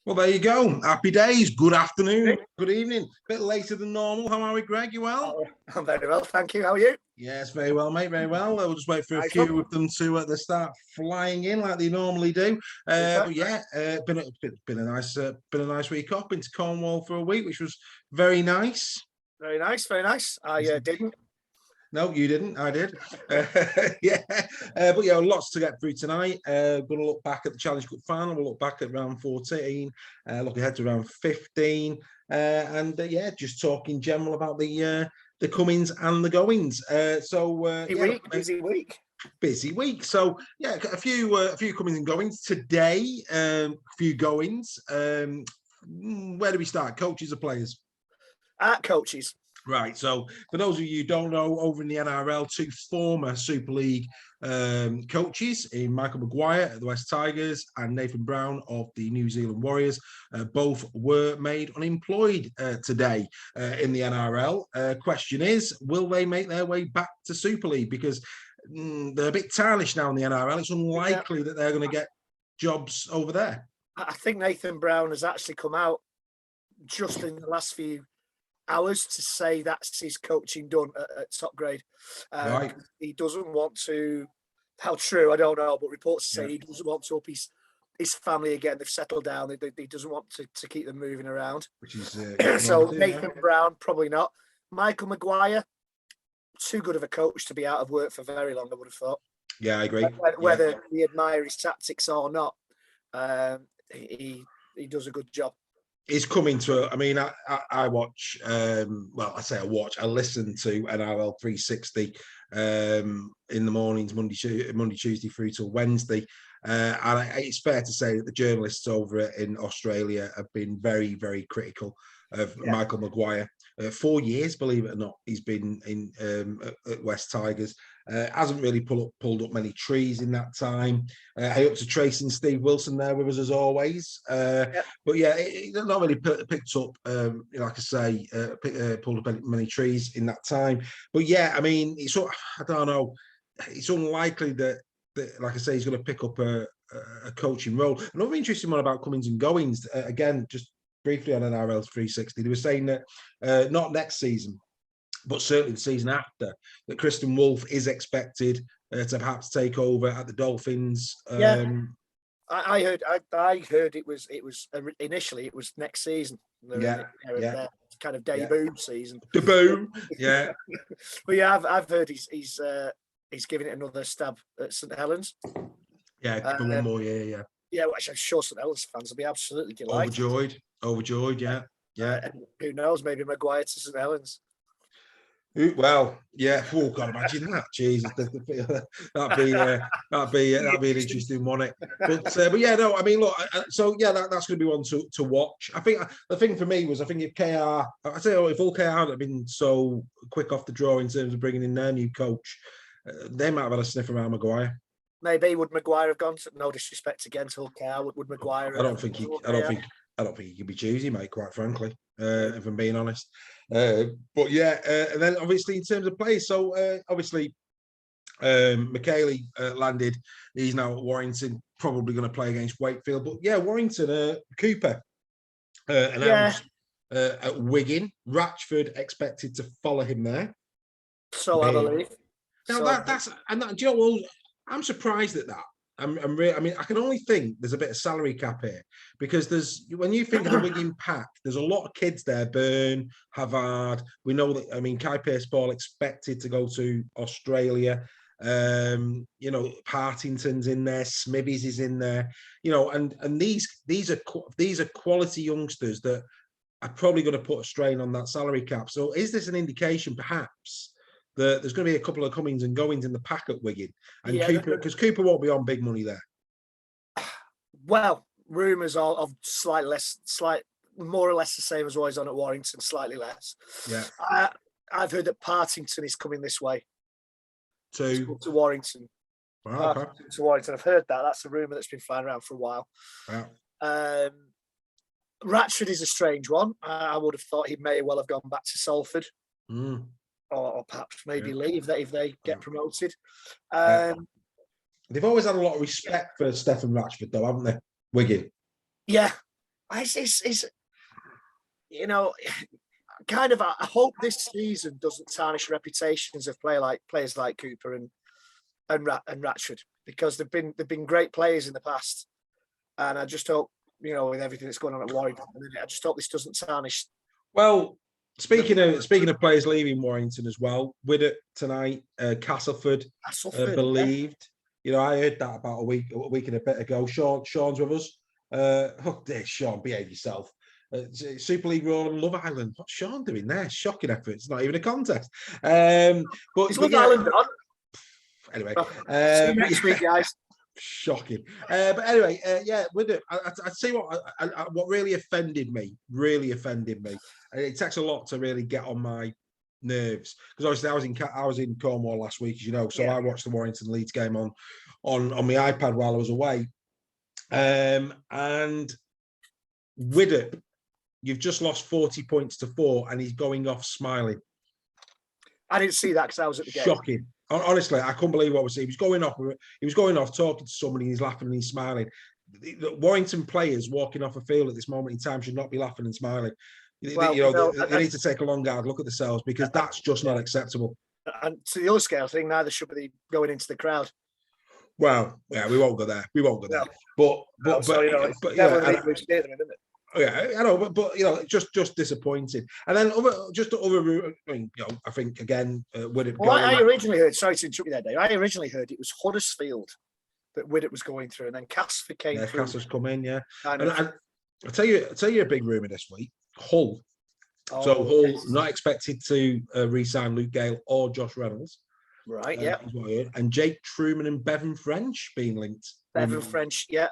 Well, there you go. Happy days. Good afternoon. Good evening. Bit later than normal. How are we, Greg? You well? I'm very well, thank you. How are you? Yes, very well, mate. Very well. We'll just wait for a Nice few one. of them to start flying in like they normally do. But yeah, been a nice week off. Been to Cornwall for a week, which was very nice. Very nice, very nice. I didn't. No, you didn't. I did. Yeah. But yeah, lots to get through tonight. Going to look back at the Challenge Cup final. We'll look back at round 14, look ahead to round 15. And yeah, just talk in general about the comings and the goings. Busy week. Busy week. So yeah, a few comings and goings today. A few goings. Where do we start? Coaches or players? Coaches. Right. So for those of you who don't know, over in the NRL, two former Super League coaches in Michael Maguire at the West Tigers and Nathan Brown of the New Zealand Warriors, both were made unemployed today in the NRL. Question is, will they make their way back to Super League? Because they're a bit tarnished now in the NRL. It's unlikely that they're going to get jobs over there. I think Nathan Brown has actually come out just in the last few hours to say that's his coaching done at top grade. Right. He doesn't want to, how true, I don't know, but reports say he doesn't want to up his family again. They've settled down. He doesn't want to keep them moving around. Which is so Nathan Brown, probably not. Michael Maguire, too good of a coach to be out of work for very long, I would have thought. Yeah, I agree. Whether we admire his tactics or not, he does a good job. He's coming to. I mean, I watch. I listen to NRL 360 in the mornings, Monday, Tuesday through till Wednesday, and it's fair to say that the journalists over in Australia have been very, very critical of Michael Maguire. 4 years, believe it or not, he's been in at West Tigers. Hasn't really pulled up many trees in that time. Hey up to Tracy and Steve Wilson there with us as always. But yeah, it not really picked up, like I say, pulled up many trees in that time. But yeah, I mean, I don't know. It's unlikely that like I say, he's going to pick up a coaching role. Another interesting one about comings and goings, again, just briefly on NRL 360, they were saying that not next season, but certainly the season after, that Kristen Wolf is expected to perhaps take over at the Dolphins. I heard it was initially it was next season. Their kind of debut season. Debut, yeah. But yeah, I've heard he's giving it another stab at St Helens. Yeah, for one more year, yeah. Yeah, which I'm sure St Helens fans will be absolutely delighted. Overjoyed, yeah. Who knows? Maybe Maguire to St Helens. Well, yeah. Oh God, imagine that! Jesus, that'd be an interesting one. But yeah, no. I mean, look. So yeah, that's going to be one to watch. I think the thing for me was, I think if all KR had been so quick off the draw in terms of bringing in their new coach, they might have had a sniff around Maguire. Maybe would Maguire have gone? No disrespect again to KR. Would Maguire? I don't think he could be choosy, mate. Quite frankly, if I'm being honest. But yeah, and then obviously in terms of players, so obviously McKaylee landed. He's now at Warrington, probably going to play against Wakefield. But yeah, Warrington, Cooper announced at Wigan. Ratchford expected to follow him there. So I believe. Now do you know what? I'm surprised at that. I mean, I can only think there's a bit of salary cap here, because when you think of the Wigan pack, there's a lot of kids there. Byrne, Havard. We know that. I mean, Kai Pearce-Paul expected to go to Australia. Partington's in there. Smithies is in there. And these are quality youngsters that are probably going to put a strain on that salary cap. So, is this an indication, perhaps, that there's going to be a couple of comings and goings in the pack at Wigan, and Cooper, because Cooper won't be on big money there? Well, rumours are of more or less the same as what he's on at Warrington, slightly less. Yeah. I've heard that Partington is coming this way to Warrington. Wow, okay. To Warrington. I've heard that. That's a rumour that's been flying around for a while. Wow. Ratchford is a strange one. I would have thought he may well have gone back to Salford. Or perhaps maybe leave that if they get promoted. They've always had a lot of respect for Stephen Ratchford, though, haven't they? Wigan. Yeah, It's you know, kind of. I hope this season doesn't tarnish reputations of players like Cooper and Ratchford, because they've been great players in the past, and I just hope, with everything that's going on at Warrington, I just hope this doesn't tarnish. Well, speaking of players leaving Warrington as well, Widdop tonight, Castleford, believed. I heard that about a week and a bit ago. Sean's with us. Oh, dear, Sean, behave yourself. Super League role in Love Island. What's Sean doing there? Shocking effort. It's not even a contest. It's Love Island on. Anyway, see you next week, guys. Shocking. But anyway, with it, I see what really offended me. It takes a lot to really get on my nerves, because obviously I was in Cornwall last week, as you know, so I watched the Warrington Leeds game on my iPad while I was away. And Widdop, you've just lost 40 points to 4, and he's going off smiling. I didn't see that because I was at the game. Shocking. Honestly, I couldn't believe what was. He was going off talking to somebody, and he's laughing and he's smiling. The Warrington players walking off a field at this moment in time should not be laughing and smiling. They need to take a long hard look at themselves, because that's just not acceptable. And to the other scale thing, neither should be going into the crowd. Well, yeah, we won't go there. But yeah, I know, but just disappointing. And then I think again, I originally heard. Sorry to interrupt you there, Dave. I originally heard it was Huddersfield that Widdop was going through, and then Casper came through. Casper's come in, yeah. And I'll tell you a big rumour this week. Hull. So Hull not expected to re-sign Luke Gale or Josh Reynolds. Right. Yeah. And Jake Truman and Bevan French being linked. Bevan French, yeah.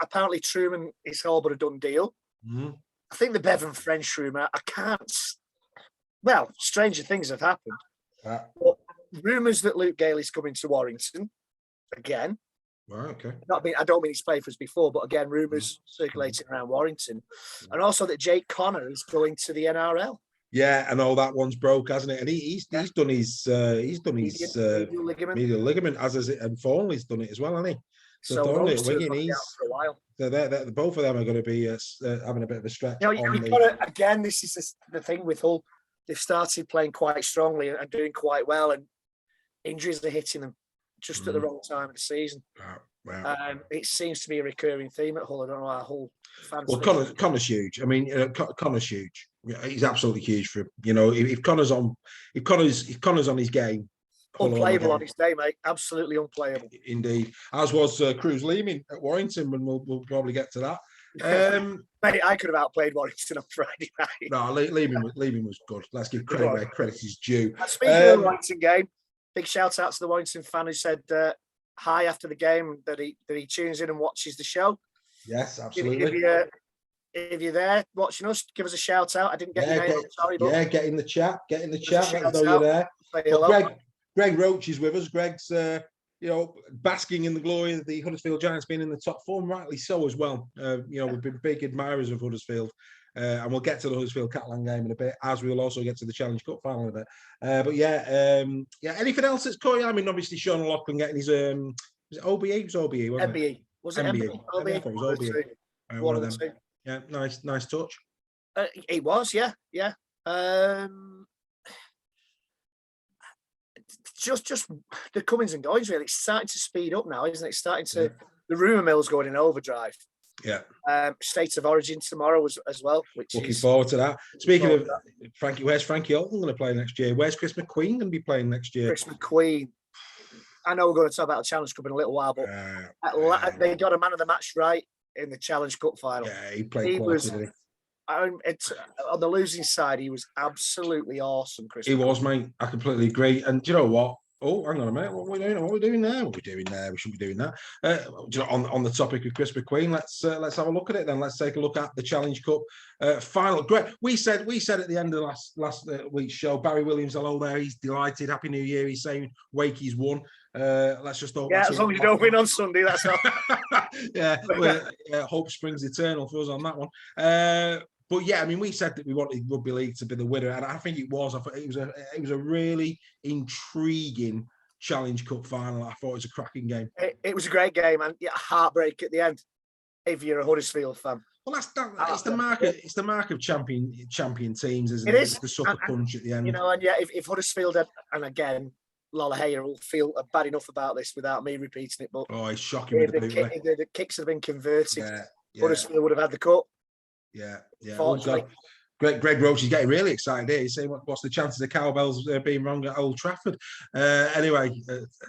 Apparently Truman is all but a done deal. Mm-hmm. I think the Bevan French rumour, I can't. Well, stranger things have happened. But rumours that Luke Gale is coming to Warrington again. Right, okay. I don't mean he's played for us before, but again, rumours circulating around Warrington, and also that Jake Connor is going to the NRL. Yeah, and all that one's broke, hasn't it? And he's done his medial ligament, as is it, and Thornley's done it as well, hasn't he? So Thornley, Wigan, for a while. So both of them are going to be having a bit of a stretch. Again, this is the thing with Hull. They've started playing quite strongly and doing quite well, and injuries are hitting them just at the wrong time of the season. Wow. It seems to be a recurring theme at Hull. I don't know how Hull fans. Well, Connor's huge. I mean, Connor's huge. He's absolutely huge for if Connor's on his game. Unplayable on his day, mate. Absolutely unplayable. Indeed. As was Cruz Leeming at Warrington, when we'll probably get to that. Mate, I could have outplayed Warrington on Friday night. No, Leeming was good. Let's give credit where credit is due. Speaking of the Warrington game, big shout out to the Warrington fan who said hi after the game, that he tunes in and watches the show. Yes, absolutely. If you're there watching us, give us a shout out. I didn't get your name. Sorry, but get in the chat. Let us know you're there. Well, Greg Roach is with us. Greg's basking in the glory of the Huddersfield Giants being in the top 4, rightly so as well. We've been big admirers of Huddersfield. And we'll get to the Huddersfield Catalan game in a bit, as we will also get to the Challenge Cup final in a bit. Anything else that's going on? I mean, obviously Sean O'Loughlin getting his was it OBE? It was OBE, wasn't MBE. it? Was it MBE? OBE? I thought it was OBE. One of them. Two. Yeah, nice touch. It was, yeah. Just the comings and goings, really. It's starting to speed up now, isn't it? It's starting to. The rumour mill's going in overdrive. Yeah. States of Origin tomorrow as well. Looking forward to that. Speaking of Frankie, where's Frankie Alton going to play next year? Where's Chris McQueen going to be playing next year? Chris McQueen. I know we're going to talk about the Challenge Cup in a little while, but they got a man of the match right in the Challenge Cup final. Yeah, he played quality. On the losing side, he was absolutely awesome, Chris. He was, mate. I completely agree. And do you know what? Oh, hang on a minute. What are we doing? What are we doing there? What are we doing there? We shouldn't be doing that. On the topic of Chris McQueen, let's have a look at it then. Let's take a look at the Challenge Cup final. Great. We said at the end of last week's show, Barry Williams, hello there. He's delighted. Happy New Year. He's saying Wakey's won. Let's just hope. Yeah, as long as you don't win on Sunday, that's all. Yeah, hope springs eternal for us on that one. But yeah, I mean, we said that we wanted Rugby League to be the winner, and I think it was. I thought it was a really intriguing Challenge Cup final. I thought it was a cracking game. It was a great game, and heartbreak at the end. If you're a Huddersfield fan, Well, it's the mark of champion teams, isn't It it? is. It's the sucker punch at the end. And yeah, if Huddersfield and again, Lola Hayer will feel bad enough about this without me repeating it, but Oh, he's shocking with the boot. The kicks have been converted. Yeah. Huddersfield would have had the cup. Yeah. Oh, Fortunately. God. Greg Roach is getting really excited here. He's saying, "What's the chances of cowbells being rung at Old Trafford?" Anyway,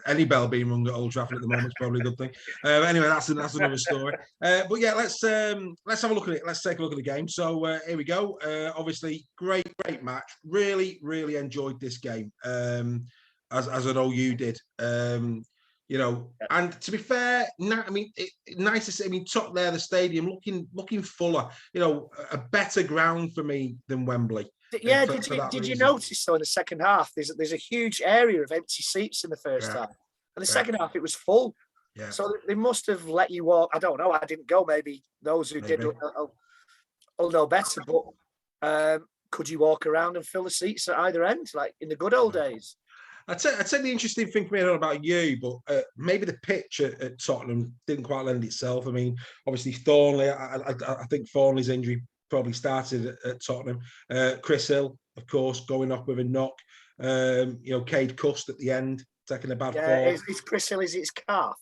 any bell being rung at Old Trafford at the moment is probably a good thing. Anyway, that's another story. But yeah, let's have a look at it. Let's take a look at the game. So here we go. Obviously, great match. Really enjoyed this game. As I know you did. And to be fair, nice to see. I mean, top there, the stadium looking fuller. A better ground for me than Wembley. Yeah, did you notice though in the second half? There's a huge area of empty seats in the first half, and the second half it was full. Yeah. So they must have let you walk. I don't know. I didn't go. Maybe those who did will know better. But could you walk around and fill the seats at either end, like in the good old days? I'd say the interesting thing for me, I don't know about you, but maybe the pitch at Tottenham didn't quite lend itself. I mean, obviously Thornley, I think Thornley's injury probably started at Tottenham. Chris Hill, of course, going off with a knock. Cade Cust at the end, taking a bad fall. Is Chris Hill, is it his calf?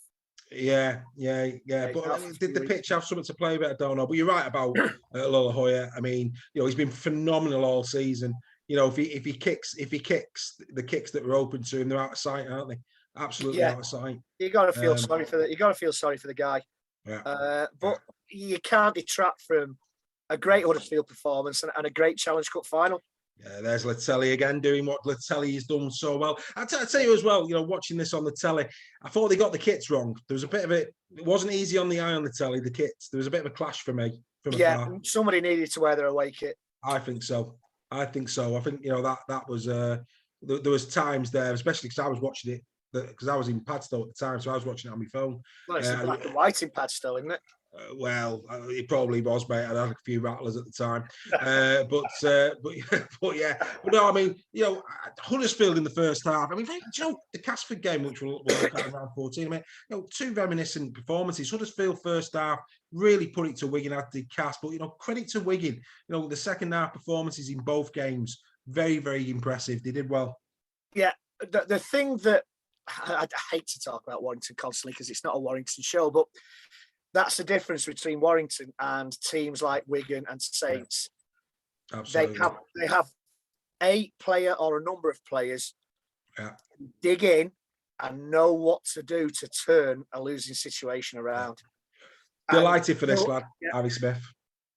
Yeah. But did the pitch have something to play with? I don't know. But you're right about Lola Hoyer. I mean, he's been phenomenal all season. If he kicks the kicks that were open to him, they're out of sight, aren't they? Absolutely out of sight. You got to feel sorry for that. You got to feel sorry for the guy. Yeah. But you can't detract from a great Huddersfield performance and a great Challenge Cup final. Yeah, there's Latelli again doing what Latelli has done so well. I tell you as well, watching this on the telly, I thought they got the kits wrong. There was a bit of it. It wasn't easy on the eye on the telly, the kits. There was a bit of a clash for me from afar. Somebody needed to wear their away kit. I think so. I think that was there was times there, especially because I was watching it because I was in Padstow at the time, so I was watching it on my phone. Well, it's black and white in Padstow, isn't it? It probably was, mate. I had a few rattlers at the time, but yeah. But no, I mean, Huddersfield in the first half. I mean, the Casford game, which we'll look at around 14. I mean, two reminiscent performances. Huddersfield first half really put it to Wigan at the cast, but credit to Wigan. The second half performances in both games very impressive. They did well. Yeah, the thing that I hate to talk about Warrington constantly because it's not a Warrington show, but that's the difference between Warrington and teams like Wigan and Saints. Yeah, absolutely. They have a player or a number of players dig in and know what to do to turn a losing situation around. Delighted for this lad, Harry Smith.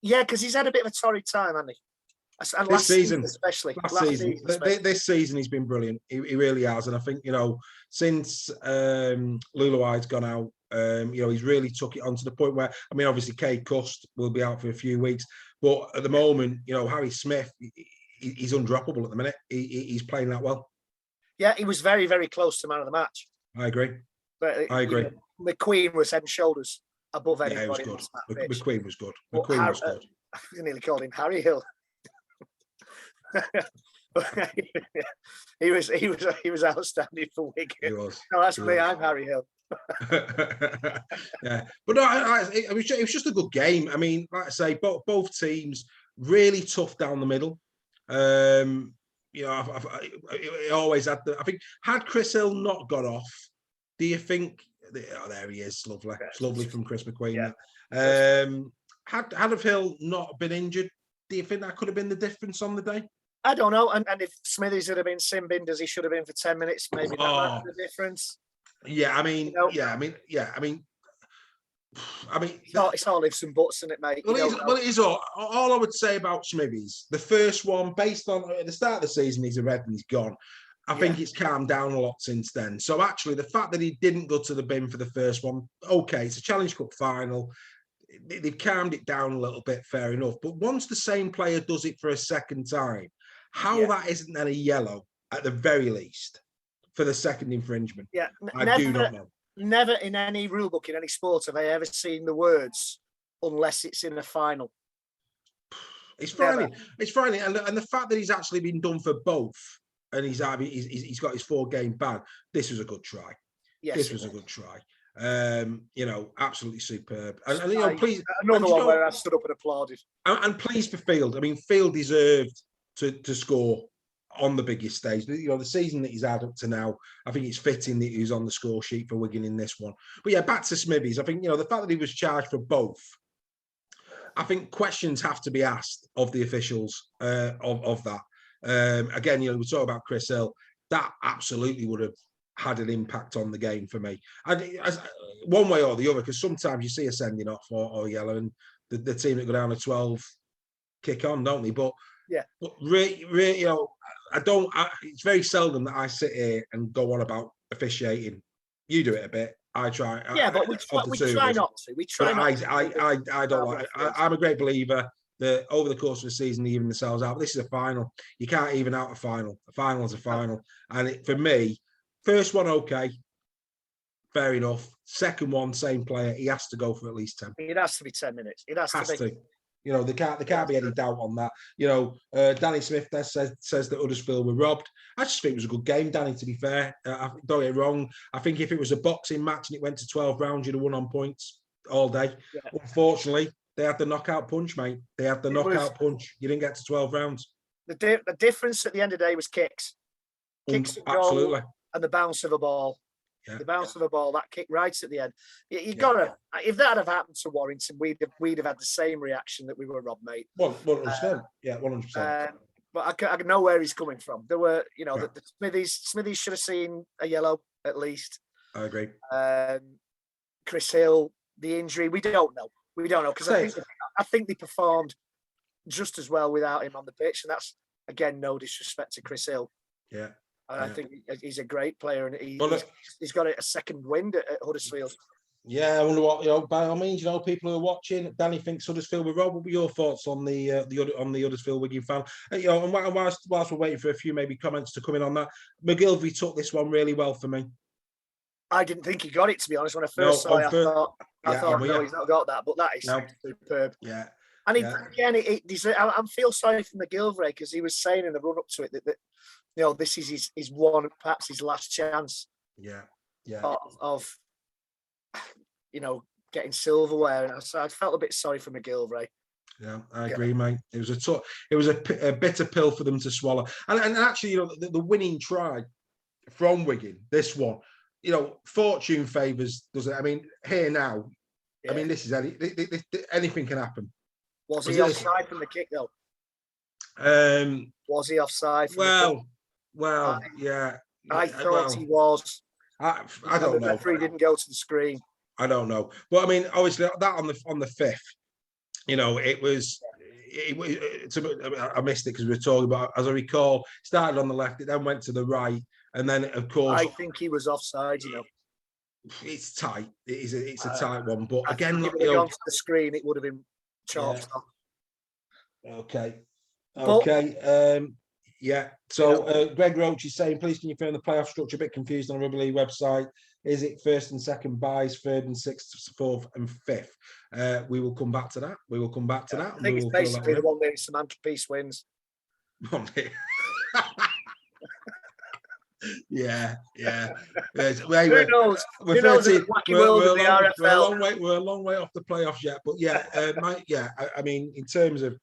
Yeah, because he's had a bit of a torrid time, hasn't he? And this season, especially. This season, he's been brilliant. He really has. And I think, since Luluai's gone out, he's really took it on to the point where, I mean, obviously, Cade Cust will be out for a few weeks. But at the moment, Harry Smith, he's undroppable at the minute. He's playing that well. Yeah, he was very, very close to man of the match. I agree. But, McQueen was head and shoulders above anybody. Yeah, McQueen was good. McQueen was good. I nearly called him Harry Hill. he was outstanding for Wigan. He was. No, that's me. I'm Harry Hill. Yeah, but no, it was just a good game. I mean, like I say, both teams really tough down the middle. It always had I think had Chris Hill not got off, do you think? Oh, there he is, lovely. It's lovely from Chris McQueen. Yeah. Had Hill not been injured, do you think that could have been the difference on the day? I don't know. And if Smithies had have been sin-binned as he should have been for 10 minutes, maybe that made the difference. Yeah, I mean, it's all ifs and buts, isn't it, mate? It is all I would say about Smithies. The first one, based on at the start of the season, he's a red and he's gone. I think it's calmed down a lot since then. So actually, the fact that he didn't go to the bin for the first one, okay, it's a Challenge Cup final. They've calmed it down a little bit, fair enough. But once the same player does it for a second time, how that isn't then a yellow at the very least for the second infringement? Yeah, I do not know. Never in any rule book in any sport have I ever seen the words unless it's in a final. It's frightening. It's frightening, and the fact that he's actually been done for both, and he's got his 4-game ban. This was a good try. Yes, this was a good try. Absolutely superb. And please, another one where I stood up and applauded. And pleased for Field. I mean, Field deserved to score on the biggest stage. The season that he's had up to now, I think it's fitting that he's on the score sheet for Wigan in this one. But yeah, back to Smithies. I think, the fact that he was charged for both, I think questions have to be asked of the officials of that. Again, we talk about Chris Hill. That absolutely would have had an impact on the game for me. One way or the other, because sometimes you see a sending off or yellow, and the team that go down to 12 kick on, don't they? But yeah, really, it's very seldom that I sit here and go on about officiating. You do it a bit. I try. Yeah, but we try not to. We try not to. I don't like. I'm a great believer that over the course of the season, they even themselves out. But this is a final. You can't even out a final. A final is a final. And for me, first one, okay, fair enough. Second one, same player. He has to go for at least 10. It has to be 10 minutes. It has to be. There can't be any doubt on that. Danny Smith says that Huddersfield were robbed. I just think it was a good game, Danny, to be fair. Don't get it wrong. I think if it was a boxing match and it went to 12 rounds, you'd have won on points all day. Yeah. Unfortunately, they had the knockout punch, mate. They had the knockout punch. You didn't get to 12 rounds. The difference at the end of the day was kicks. Kicks and absolutely. And the bounce of a ball. Yeah. The bounce of a ball, that kick right at the end. You gotta. If that had happened to Warrington, we'd have had the same reaction that we were robbed, mate. 100%. 100%. But I know where he's coming from. There were, the Smithies should have seen a yellow at least. I agree. Chris Hill, the injury, we don't know. Because I think they performed just as well without him on the pitch, and that's again no disrespect to Chris Hill. Yeah. And I think he's a great player, and he's got a second wind at Huddersfield. Yeah, I wonder what, by all means, people who are watching, Danny thinks Huddersfield were robbed. What were your thoughts on the Huddersfield Wigan fan? And whilst we're waiting for a few maybe comments to come in on that, McGilvery took this one really well for me. I didn't think he got it, to be honest. When I first saw it, I thought, no, he's not got that. But that is superb. Yeah. And I feel sorry for McGilvery, because he was saying in the run up to it that this is his one, perhaps his last chance. Yeah. Of getting silverware, and I felt a bit sorry for McGilvery. Yeah, I agree, mate. It was a bitter pill for them to swallow, and actually, the winning try from Wigan, this one, fortune favours, doesn't it? I mean, here now, I mean, this is anything can happen. Was he offside from the kick though? Was he offside? Well, yeah. I thought he was. I don't know. The referee didn't go to the screen. I don't know, but I mean, obviously that on the fifth, it was. I missed it because we were talking about. As I recall, started on the left, it then went to the right, and then of course. I think he was offside. It's tight. It's a tight one, but again, if it had gone to the screen, it would have been chalked off. Okay. Yeah. So Greg Roach is saying, please can you confirm the playoff structure? A bit confused on the Rugby League website. Is it first and second buys, third and sixth, fourth and fifth? We will come back to that. I think it's basically the one where Samantha Peace wins. Yeah. Who knows? We're a long way off the playoffs yet, but I mean, in terms of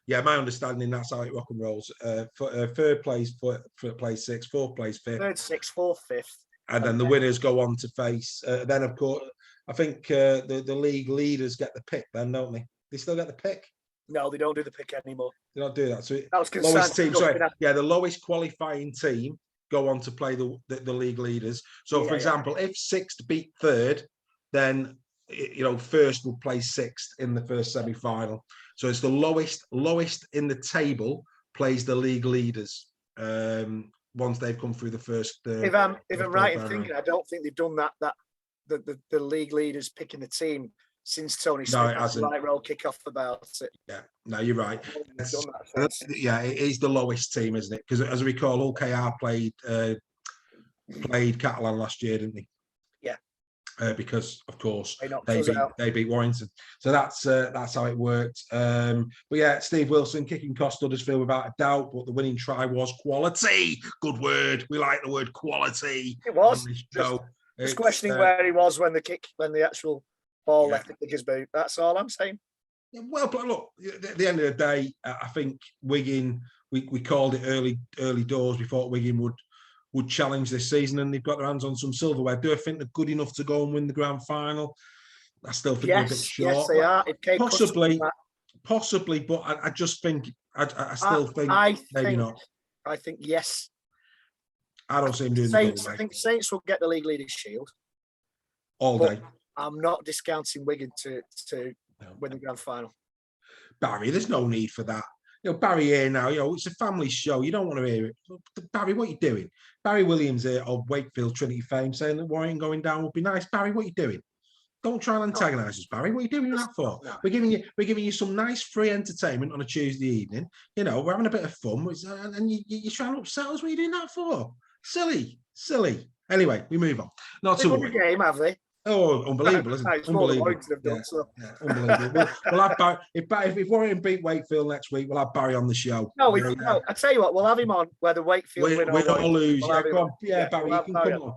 my understanding, that's how it rock and rolls. Third place, place sixth, fourth place, fifth. Third, sixth, fourth, fifth. And then the winners go on to face. Then, of course, I think the league leaders get the pick then, don't they? They still get the pick? No, they don't do the pick anymore. They don't do that. So that was lowest team. Sorry, the lowest qualifying team go on to play the league leaders. So, for example, if sixth beat third, then first will play sixth in the first semi-final. So it's the lowest in the table plays the league leaders once they've come through the first. If I'm right in thinking, I don't think they've done that. The league leaders picking the team since Tony Smith had the right roll kick off about it. Yeah, no, you're right. It is the lowest team, isn't it? Because as I recall, Hull KR played Catalan last year, didn't they? Yeah. Because of course they beat Warrington, so that's how it worked. But yeah, Steve Wilson kicking cost Huddersfield without a doubt, but the winning try was quality. Good word. We like the word quality. It was. Just questioning where he was when the actual ball left the kicker's boot. That's all I'm saying. Well, but look, at the end of the day, I think Wigan, we called it early doors. We thought Wigan would challenge this season, and they've got their hands on some silverware. Do I think they're good enough to go and win the grand final? I still think they're a bit short. Yes, they are. Possibly, but I just think I still think maybe not. I think yes. I don't see him doing Saints. the goal, I think Saints will get the League Leaders Shield all day. I'm not discounting Wigan to win the grand final. Barry, there's no need for that. Barry here now, it's a family show. You don't want to hear it. Barry, what are you doing? Barry Williams here of Wakefield Trinity fame saying that Warrington going down would be nice. Barry, what are you doing? Don't try and antagonise us, Barry. What are you doing that for? No. We're giving you some nice free entertainment on a Tuesday evening. We're having a bit of fun, and you're trying to upset us. What are you doing that for? Silly. Anyway, we move on. Not to worry. Game, have they? Oh, unbelievable, isn't it? Unbelievable. Unbelievable. We'll have Barry. If Warrington beat Wakefield next week, we'll have Barry on the show. No, I tell you what, we'll have him on whether Wakefield win or lose. Come on. Barry, you can come on.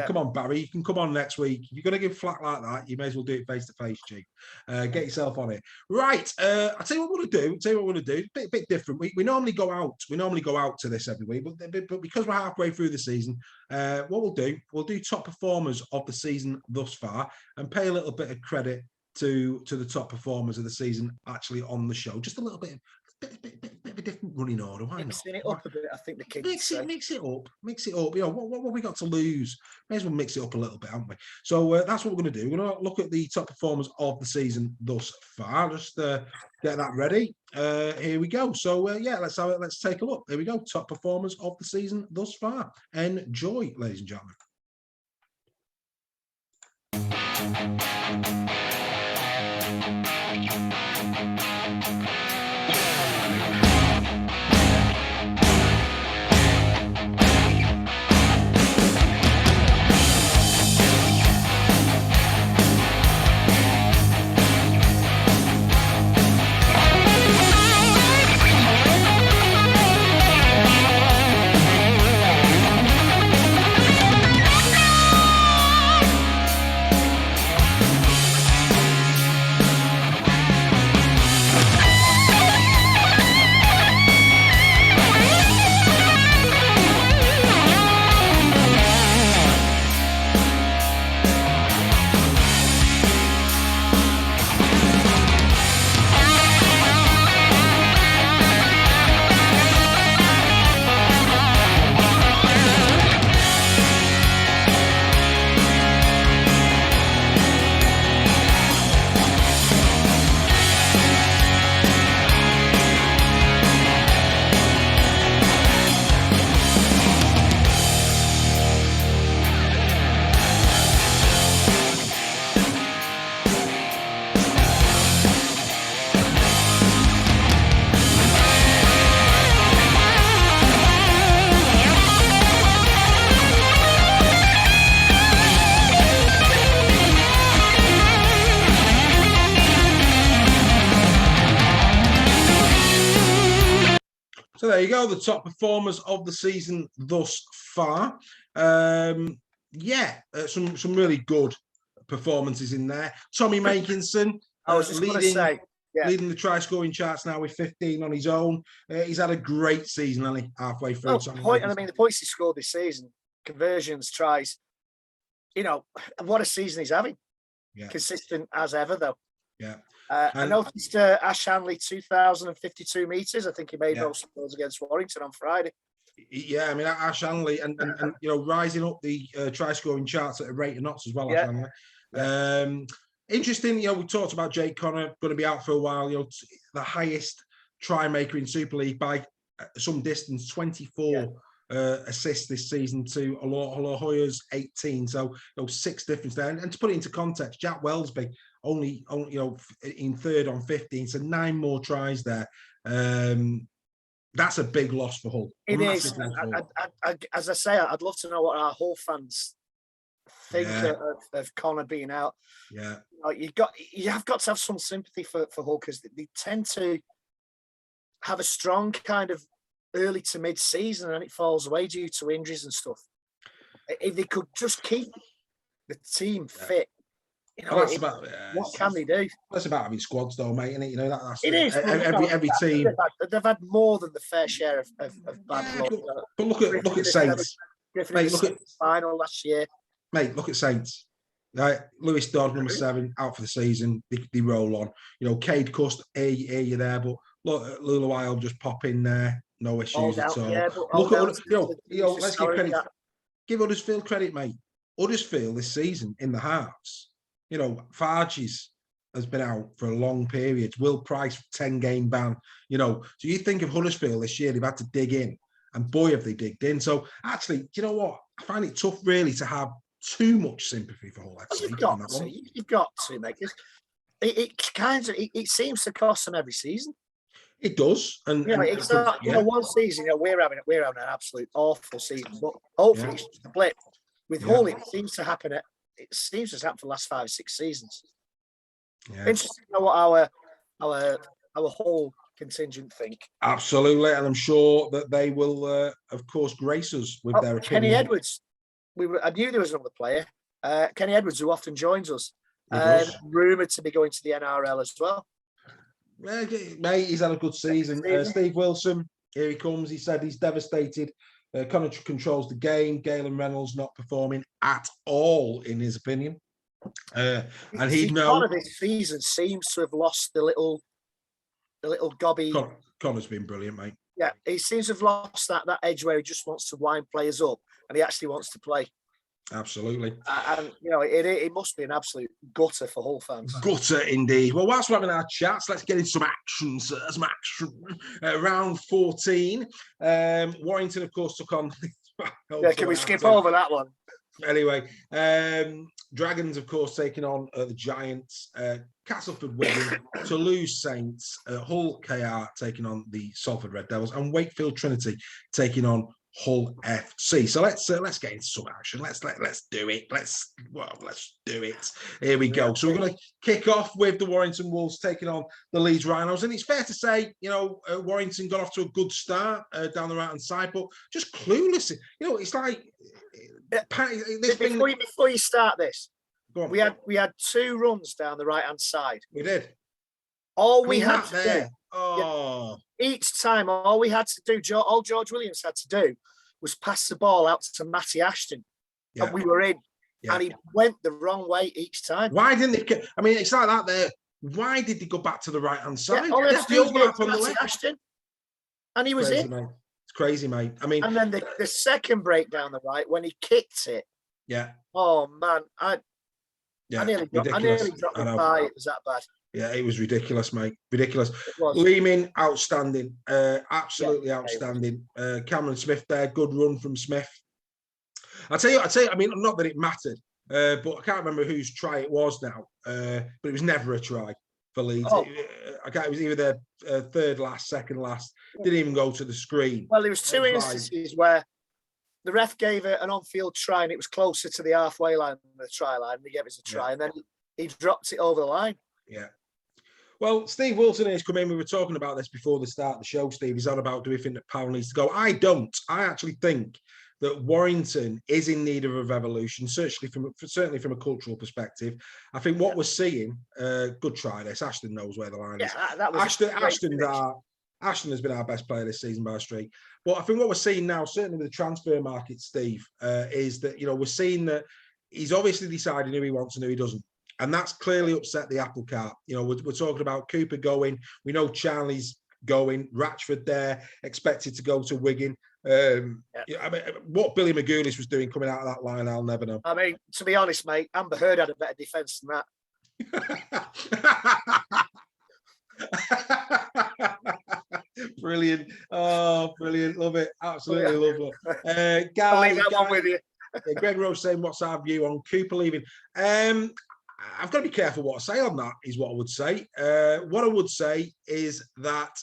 Come on, Barry. You can come on next week. If you're going to give flack like that, you may as well do it face to face, G. Get yourself on it. Right. I'll tell you what we're going to do. A bit different. We normally go out. We normally go out to this every week, but because we're halfway through the season, what we'll do top performers of the season thus far, and pay a little bit of credit to the top performers of the season actually on the show. Just a little bit of a different running order. Why mixing not? It up a bit, I think the kids mix it up. What we got to lose? May as well mix it up a little bit, haven't we? So that's what we're going to do. We're going to look at the top performers of the season thus far. Just get that ready. Here we go. So let's take a look. Here we go. Top performers of the season thus far. Enjoy, ladies and gentlemen. So there you go, the top performers of the season thus far. Some really good performances in there. Tommy Makinson, I was just going to say, leading the try scoring charts now with 15 on his own. He's had a great season, hasn't he? Halfway through. The points he scored this season, conversions, tries. What a season he's having. Yeah. Consistent as ever, though. Yeah. I noticed Ash Hanley 2,052 metres. I think he made most of those against Warrington on Friday. Yeah, I mean, Ash Hanley and rising up the try scoring charts at a rate of knots as well. Yeah. Ash Hanley. Interesting, we talked about Jake Connor going to be out for a while. The highest try maker in Super League by some distance, 24 assists this season to Alohoya's 18. So 6 difference there. And to put it into context, Jack Wellsby only in third on 15, so 9 more tries there. That's a big loss for Hull. It is. As I say, I'd love to know what our Hull fans think of Connor being out. Yeah, you have got to have some sympathy for Hull, because they tend to have a strong kind of early to mid season, and it falls away due to injuries and stuff. If they could just keep the team fit. You know, Well, that's about what can they do? that's about having squads, though, mate. Isn't it? You know that's It is. every team. They've had more than the fair share of bad luck. But look at Saints, mate. Look at final last year, mate. Look at Saints. Right, Lewis Dodd, number 7, out for the season. They roll on. You know, Cade Cust, here you there, but look, Lula Wild just pop in there, no issues at all. Yeah, Look at let's give credit. Give Huddersfield credit, mate. Huddersfield this season in the halves. You know, Farges has been out for a long period. Will Price 10-game ban. You know, so you think of Huddersfield this year, they've had to dig in, and boy have they digged in. So actually, you know what? I find it tough really to have too much sympathy for Hull FC. You've got to, mate. It seems to cost them every season. It does, and it's not. Yeah. One season, we're having an absolute awful season, but hopefully it's just a blip. With Hull, it seems to happen. It seems to happen for the last 5 or 6 seasons. Yeah. Interesting to know what our whole contingent think. Absolutely, and I'm sure that they will, of course, grace us with their opinion. Kenny Edwards. I knew there was another player, Kenny Edwards, who often joins us, rumoured to be going to the NRL as well. Yeah, mate, he's had a good season. Steve Wilson, here he comes. He said he's devastated. Connor controls the game. Galen Reynolds not performing at all, in his opinion. And Connor this season seems to have lost the little gobby. Connor's been brilliant, mate. Yeah, he seems to have lost that edge where he just wants to wind players up, and he actually wants to play. Absolutely. And it must be an absolute gutter for Hull fans. Gutter indeed. Well, whilst we're having our chats, let's get into some action. Round 14. Warrington, of course, took on. Can we skip over that one? Anyway, Dragons, of course, taking on the Giants, Castleford Wigan, Toulouse Saints, Hull KR taking on the Salford Red Devils, and Wakefield Trinity taking on Hull FC. So let's get into some action. Let's do it. Let's do it. Here we go. So we're going to kick off with the Warrington Wolves taking on the Leeds Rhinos, and it's fair to say, Warrington got off to a good start down the right hand side, but just clueless. It's like before you start this, we had 2 runs down the right hand side. We did. All we had to do, each time, all we had to do, all George Williams had to do was pass the ball out to Matty Ashton, and we were in. And he went the wrong way each time. Why didn't they? I mean, it's like that there. Why did they go back to the right hand side? All they had to do was on the left. Ashton, and he was in. Mate. It's crazy, mate. I mean, and then the second break down the right when he kicked it. Yeah. Oh man, I nearly dropped my pie. It was that bad. Yeah, it was ridiculous, mate. Ridiculous. Leeman, outstanding. Absolutely outstanding. Cameron Smith there, good run from Smith. I tell you, I mean, not that it mattered, but I can't remember whose try it was now. But it was never a try for Leeds. It was either their third last, second last. Didn't even go to the screen. Well, there was 2 instances where the ref gave an on-field try and it was closer to the halfway line than the try line. He gave us a try and then he dropped it over the line. Yeah. Well, Steve Wilson has come in. We were talking about this before the start of the show, Steve. He's on about, do we think that Powell needs to go? I don't. I actually think that Warrington is in need of a revolution, certainly from a cultural perspective. I think what we're seeing, good try this. Ashton knows where the line is. That was Ashton has been our best player this season by a streak. But I think what we're seeing now, certainly with the transfer market, Steve, is that, we're seeing that he's obviously deciding who he wants and who he doesn't. And that's clearly upset the apple cart. We're talking about Cooper going. We know Charlie's going. Ratchford there, expected to go to Wigan. I mean, what Billy Magoulis was doing coming out of that line, I'll never know. I mean, to be honest, mate, Amber Heard had a better defence than that. Brilliant. Oh, brilliant. Love it. Absolutely love it. I'll leave that one with you. Greg Rose saying, what's our view on Cooper leaving? I've got to be careful what I say on that, is what I would say. What I would say is that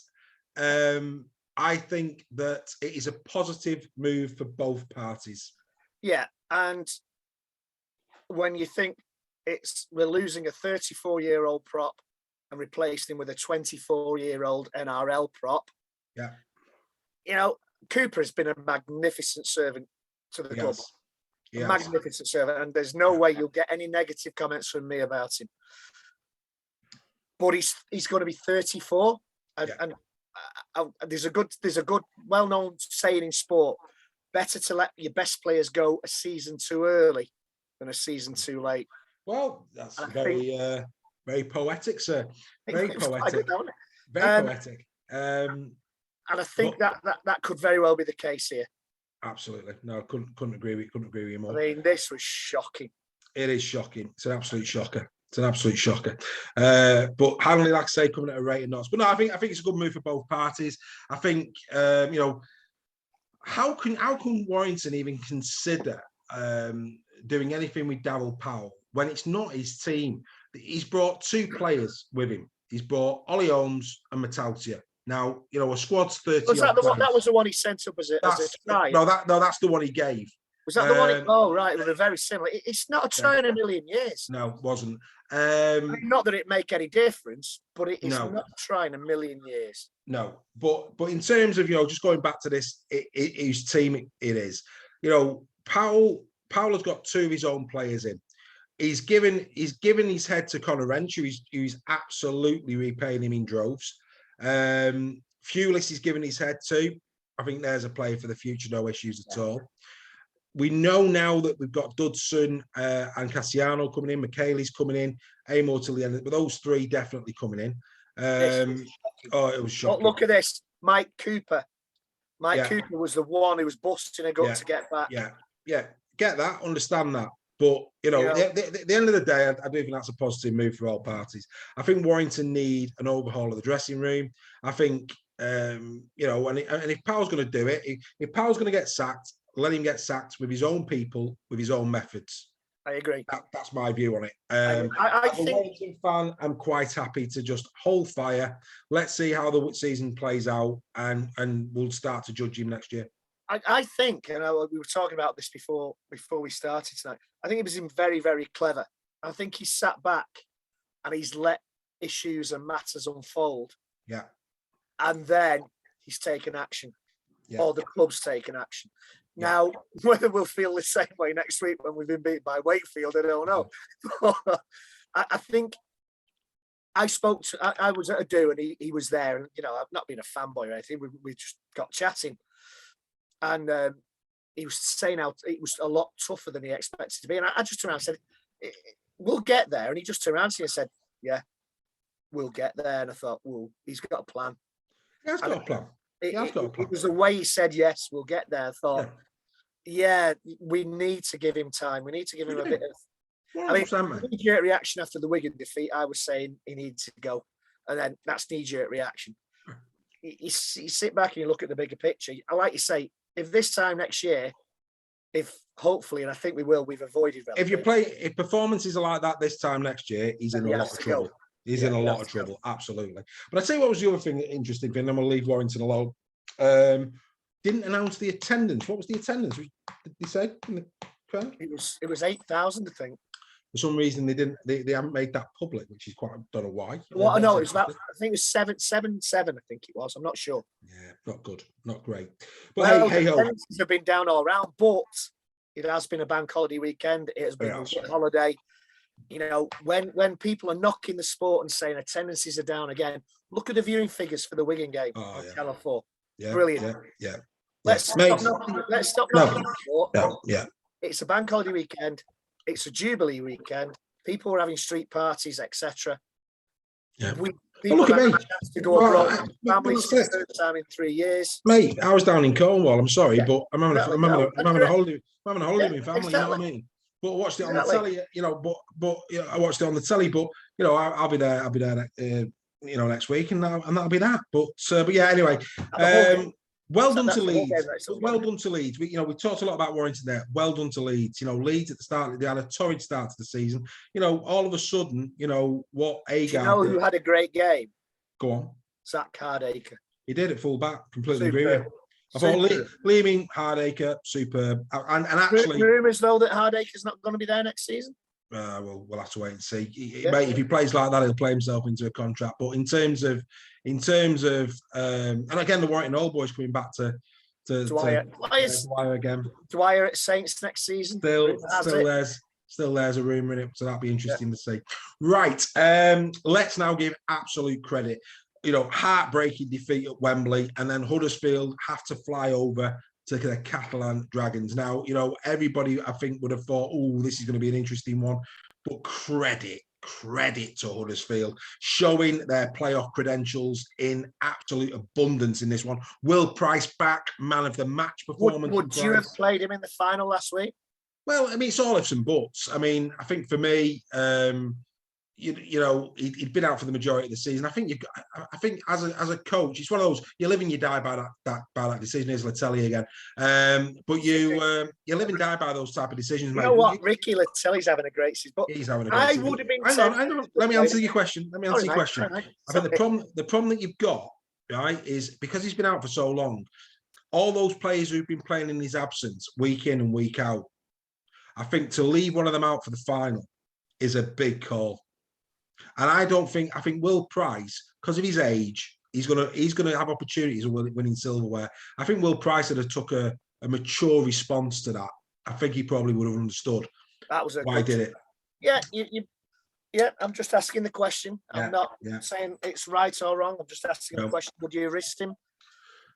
I think that it is a positive move for both parties. Yeah, and when you think we're losing a 34-year-old prop and replacing him with a 24-year-old NRL prop. Yeah. Cooper has been a magnificent servant to the club. Yes. Magnificent servant, and there's no way you'll get any negative comments from me about him. But he's going to be 34, and there's a good well-known saying in sport: better to let your best players go a season too early than a season too late. Well, that's very poetic, sir. Very poetic. Very poetic. And I think that could very well be the case here. Absolutely. No, couldn't agree with you more. I mean, this was shocking. It is shocking. It's an absolute shocker. But Hanley, like I say, coming at a rate of knots. But no, I think it's a good move for both parties. I think how can Warrington even consider doing anything with Darryl Powell when it's not his team? He's brought 2 players with him. He's brought Ollie Holmes and Matautia. Now, a squad's 30. Was that that was the one he sent up as a try? No, that's the one he gave. Was that the one? Oh, right. They're very similar. It's not a try in a million years. No, it wasn't. Not that it make any difference, but it is not a try in a million years. No, but in terms of just going back to this, whose team it is. Powell has got 2 of his own players in. He's given his head to Connor Wrench, who's absolutely repaying him in droves. Fulis is giving his head to. I think there's a player for the future, no issues at all. We know now that we've got Dudson and Cassiano coming in, McKaylee's coming in, Amor till the end, but those 3 definitely coming in. It was shocking. But look at this, Mike Cooper. Cooper was the one who was busting a gut to get back. Yeah, get that, understand that. But, at the end of the day, I do think that's a positive move for all parties. I think Warrington need an overhaul of the dressing room. I think, and if Powell's going to do it, if Powell's going to get sacked, let him get sacked with his own people, with his own methods. I agree. That's my view on it. I think, as a Warrington fan, I'm quite happy to just hold fire. Let's see how the season plays out, and we'll start to judge him next year. I think, and we were talking about this before we started tonight. I think it was very, very clever. I think he sat back and he's let issues and matters unfold. Yeah. And then he's taken action, or the club's taken action. Yeah. Now, whether we'll feel the same way next week when we've been beaten by Wakefield, I don't know. I think I was at a do, and he was there, and I've not been a fanboy or anything. We just got chatting, and he was saying how it was a lot tougher than he expected to be. And I just turned around and said, "We'll get there." And he just turned around to me and said, "Yeah, we'll get there." And I thought, "Well, he's got a plan." He has got a plan. It was the way he said, "Yes, we'll get there." I thought, yeah, we need to give him time. We need to give him a bit of. Knee-jerk reaction after the Wigan defeat, I was saying he needs to go, and then that's knee-jerk reaction. You sit back and you look at the bigger picture. I like you say, if this time next year, if hopefully, and I think we will, we've avoided relegation. If performances are like that this time next year, he's in a lot of trouble. He's in a lot of trouble, absolutely. But I'd say what was the other thing interesting thing, then we'll leave Warrington alone. Didn't announce the attendance. What was the attendance? Did they say in the crowd? It was 8,000, I think. For some reason, they haven't made that public, which is quite, I don't know why. Well, no, it was about, I think it was 777, I think it was. I'm not sure. Yeah, not good, not great. But hey, attendances have been down all around, but it has been a bank holiday weekend. It has been a holiday. When people are knocking the sport and saying attendances are down again, look at the viewing figures for the Wigan game on Channel 4. Yeah, brilliant. Yeah. Let's stop knocking the sport. Yeah. It's a bank holiday weekend. It's a Jubilee weekend. People were having street parties, etc. Yeah. People have had a chance to go abroad with families for the first time in 3 years. Mate, I was down in Cornwall. I'm sorry, but I'm having a holiday. I'm having a holiday with my family. Exactly. You know what I mean? But I watched it on the telly. I watched it on the telly. But I'll be there. I'll be there. Next week, and that'll be that. But yeah. Anyway. Well done to Leeds. Well done to Leeds. We talked a lot about Warrington there. Well done to Leeds. Leeds at the start, they had a torrid start to the season. All of a sudden, what Agar. Do you know who had a great game? Go on. Zach Hardacre. He did at full back. Completely agree with you. I thought Liam Hardacre, superb. And actually, rumours though that Hardacre's not going to be there next season. Well, we'll have to wait and see. Mate, if he plays like that, he'll play himself into a contract. But in terms of, and again, the Warrington Old Boys coming back to Dwyer. Dwyer again. Dwyer at Saints next season. Still there's a rumour in it, so that'll be interesting to see. Right, let's now give absolute credit. Heartbreaking defeat at Wembley, and then Huddersfield have to fly over to the Catalan Dragons. Now, everybody I think would have thought, oh, this is going to be an interesting one, but credit to Huddersfield, showing their playoff credentials in absolute abundance in this one. Will Price back, man of the match performance. Would you have played him in the final last week? Well, I mean, it's all ifs and buts. I mean, I think for me, he'd been out for the majority of the season. I think as a coach, it's one of those, you live and you die by that decision. Here's Latelli again. But you live and die by those type of decisions, mate. You know what? Ricky Latelli's having a great season. But he's having a great season. I would have been. Hang on. Let me answer your question. I think the problem that you've got, right, is because he's been out for so long, all those players who've been playing in his absence, week in and week out, I think to leave one of them out for the final is a big call. And I think Will Price, because of his age, he's gonna have opportunities of winning silverware. I think Will Price would have took a mature response to that. I think he probably would have understood why he did it. Yeah, I'm just asking the question. I'm not saying it's right or wrong. I'm just asking the question. Would you risk him?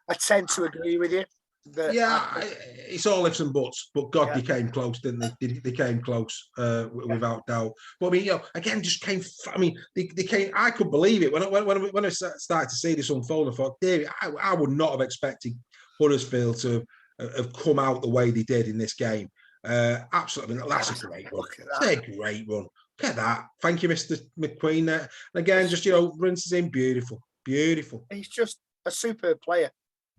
I tend to agree with you. It's all ifs and buts, but God, they came close, didn't they? They came close, without doubt. But I mean, again, just came. I mean, they came. I couldn't believe it when I started to see this unfold. I thought, David, I would not have expected Huddersfield to have come out the way they did in this game. Absolutely, that's a great run. It's a great run. Look at that. Thank you, Mr. McQueen. There again, just rinses in, beautiful. He's just a superb player.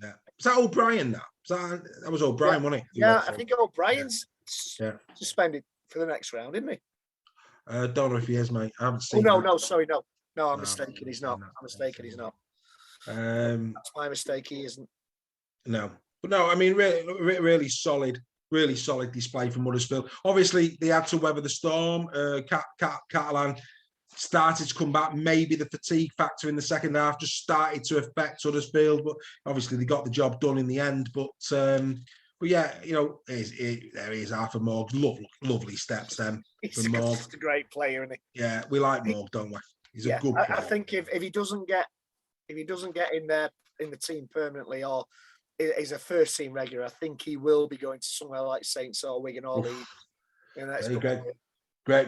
Yeah. Was that O'Brien? That was O'Brien, wasn't it? Yeah, I think O'Brien's suspended for the next round, isn't he? Don't know if he is, mate. I haven't seen. Sorry, no. I'm mistaken. He's not. He's not. That's my mistake. He isn't. No, but no. I mean, really solid display from Huddersfield. Obviously, they had to weather the storm. Catalan started to come back. Maybe the fatigue factor in the second half just started to affect Huddersfield, but obviously they got the job done in the end. But yeah, there he is, Arthur Morg. Lovely steps then from Morg. He's a great player, isn't he? Yeah, we like Morg, don't we? He's a good player. I think if he doesn't get in there in the team permanently, or is a first team regular, I think he will be going to somewhere like Saints or Wigan or Leeds.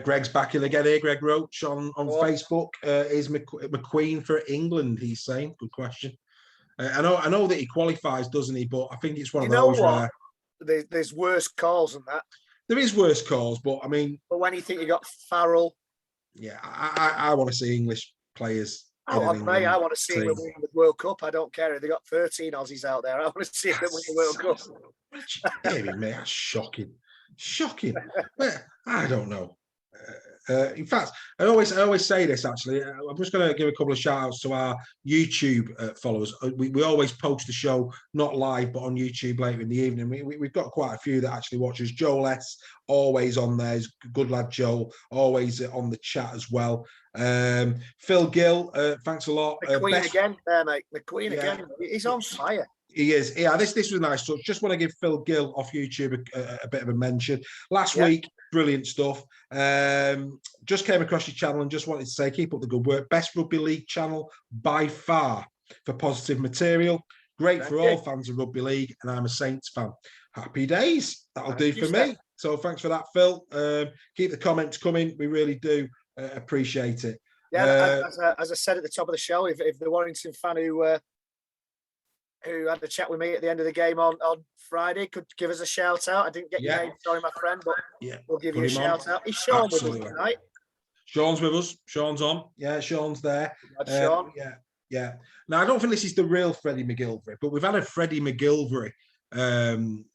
Greg's back in again here. Greg Roach on Facebook. Is McQueen for England? He's saying. Good question. I know that he qualifies, doesn't he? But I think it's one of those where there's worse calls than that. There is worse calls, but I mean. But when you think you got Farrell. Yeah, I want to see English players. I want to see them win the World Cup. I don't care if they got 13 Aussies out there. I want to see them win the World Cup. David, mate, that's shocking. I don't know. In fact, I always say this. Actually, I'm just going to give a couple of shout outs to our YouTube followers. We always post the show not live, but on YouTube later in the evening. We've got quite a few that actually watch us. Joel S, always on there. He's a good lad, Joel. Always on the chat as well. Phil Gill, thanks a lot. McQueen again, there, mate. McQueen again. He's on fire. He is. Yeah, this was a nice touch. Just want to give Phil Gill off YouTube a bit of a mention. Last week, brilliant stuff. Just came across your channel and just wanted to say, keep up the good work. Best rugby league channel by far for positive material. Great for all fans of rugby league, and I'm a Saints fan. Happy days. That'll do for me. So thanks for that, Phil. Keep the comments coming. We really do appreciate it. Yeah, as I said at the top of the show, if the Warrington fan who had the chat with me at the end of the game on Friday could give us a shout out. I didn't get your name, sorry, my friend, but we'll give you a shout out. Is Sean with us tonight? Sean's with us. Sean's on. Yeah, Sean's there. Sean. Yeah. Now, I don't think this is the real Freddie McGilvery, but we've had a Freddie McGilvery on.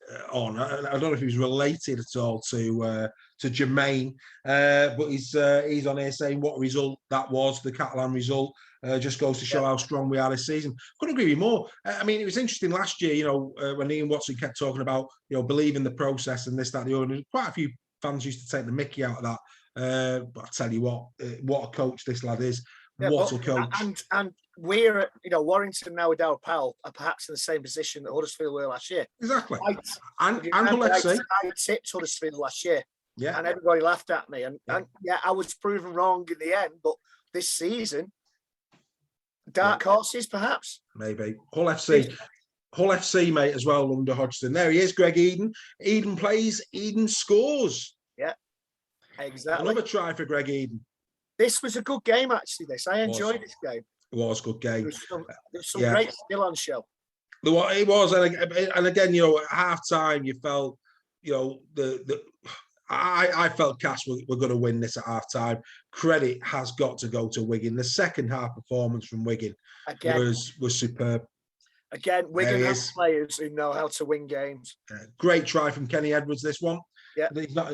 I don't know if he was related at all to Jermaine, but he's on here saying what result that was, the Catalan result. Just goes to show how strong we are this season. Couldn't agree with you more. I mean, it was interesting last year, when Ian Watson kept talking about, believe in the process and this, that, the other. Quite a few fans used to take the mickey out of that. But I tell you what a coach this lad is. What a coach. we're, Warrington now with Darryl Powell are perhaps in the same position that Huddersfield were last year. Exactly. And Hull FC. I tipped Huddersfield last year. Yeah. And everybody laughed at me. And I was proven wrong in the end. But this season, dark horses, perhaps. Maybe. Hull FC, mate, as well, under Hodgson. There he is, Greg Eden. Eden plays, Eden scores. Yeah, exactly. Another try for Greg Eden. This was a good game, actually, I enjoyed this game. It was a good game. There's some great skill on show. It was. And again, at half time, you felt, I felt Cass were going to win this at half time. Credit has got to go to Wigan. The second half performance from Wigan was superb. Again, Wigan has players who know how to win games. Great try from Kenny Edwards, this one. Yeah.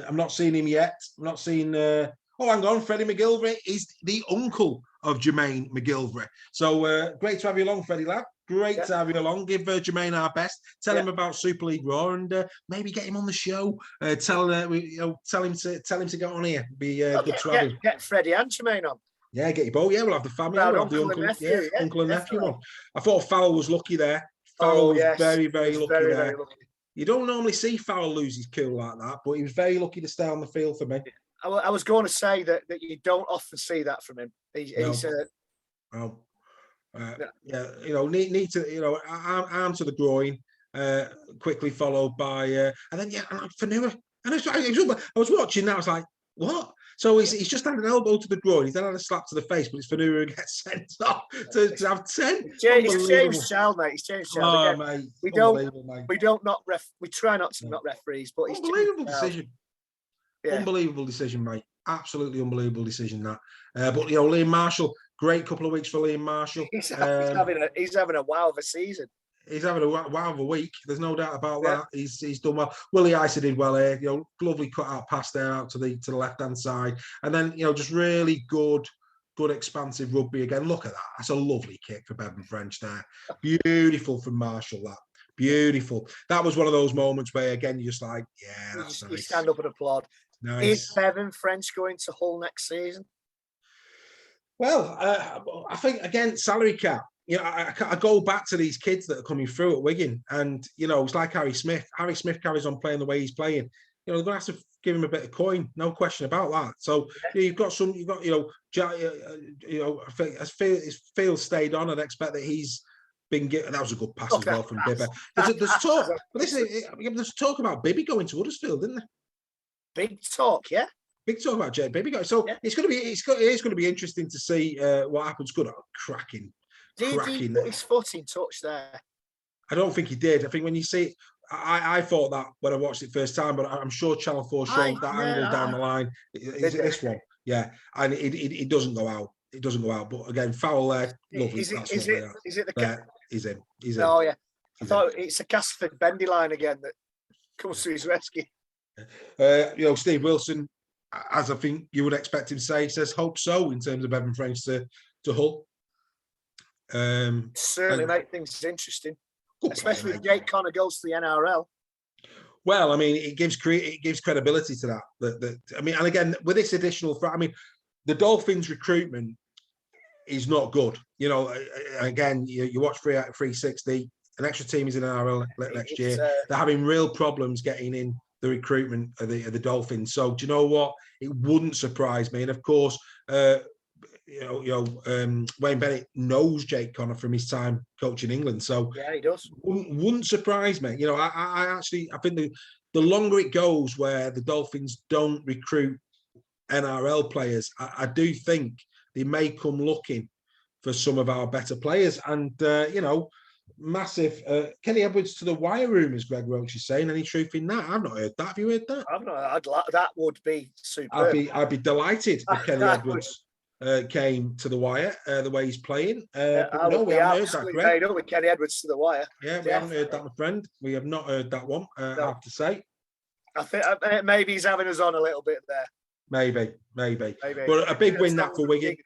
I'm not seeing him yet. I'm not seeing... hang on, Freddie McGilvray is the uncle of Jermaine McGilvray. So great to have you along, Freddie lad. Great to have you along. Give Jermaine our best. Tell him about Super League Raw and maybe get him on the show. Tell him to get on here. Be good to have him. Get Freddie and Jermaine on. Yeah, get your both. Yeah, we'll have the family. We'll have the uncle and nephew on. I thought Farrell was lucky there. Farrell was very, very lucky there. Very lucky. You don't normally see Farrell lose his cool like that, but he was very lucky to stay on the field for me. I was going to say that you don't often see that from him. He's need to, arm to the groin, quickly followed by, and then Fanua. And I was watching that. I was like, what? So he's just had an elbow to the groin. He's then had a slap to the face, but it's Fanua who gets sent off to have 10. He's James Child, mate. He's James Child. Oh, mate. We try not to not referees, but it's unbelievable decision. Yeah. Unbelievable decision, mate. Absolutely unbelievable decision that. But Liam Marshall, great couple of weeks for Liam Marshall. He's having a wow of a season. He's having a wow of a week. There's no doubt about that. He's done well. Willie Isa did well here. Lovely cut out pass there out to the left hand side, and then just really good expansive rugby again. Look at that. That's a lovely kick for Bevan French there. Beautiful from Marshall. That beautiful. That was one of those moments where again you're just like, that's nice. You stand up and applaud. Nice. Is Bevan French going to Hull next season? Well, I think again salary cap. I go back to these kids that are coming through at Wigan, and it's like Harry Smith. Harry Smith carries on playing the way he's playing. They're going to have to give him a bit of coin, no question about that. So you've got as Phil stayed on, I'd expect that he's been given. That was a good pass as well from Bibby. There's talk, but there's talk about Bibby going to Huddersfield, isn't there? Big talk, yeah. Big talk about Jay Bibby going. So it's going to be interesting to see what happens. Good, cracking. Did he put his foot in touch there? I don't think he did. I think when you see it, I thought that when I watched it first time, but I'm sure Channel 4 showed that angle down the line. Is it this one? Yeah, and it doesn't go out. It doesn't go out. But again, foul there. Lovely. Is it the? He's in. Oh yeah. I thought it's a Casford Bendy line again that comes to his rescue. Steve Wilson, as I think you would expect him to say, says hope so in terms of Bevan French to Hull. Certainly make things interesting, especially if Jake Connor goes to the NRL. Well, I mean, it gives credibility to that. I mean, and again, with this additional, the Dolphins recruitment is not good. Again, you watch 360. An extra team is in NRL next year. They're having real problems getting in the recruitment of the Dolphins. So do you know what? It wouldn't surprise me. And of course, Wayne Bennett knows Jake Connor from his time coaching England. So yeah, he does. Wouldn't surprise me. I think the longer it goes where the Dolphins don't recruit NRL players, I do think they may come looking for some of our better players. And massive Kenny Edwards to the wire rumours, Greg Roach is saying. Any truth in that? I've not heard that. Have you heard that? I've not. That would be superb. I'd be delighted if Kenny Edwards came to the wire the way he's playing. No, we haven't heard that, Greg. With Kenny Edwards to the wire. Yeah, we haven't heard that, my friend. We have not heard that one. I have to say. I think maybe he's having us on a little bit there. Maybe. But a big win that for Wigan.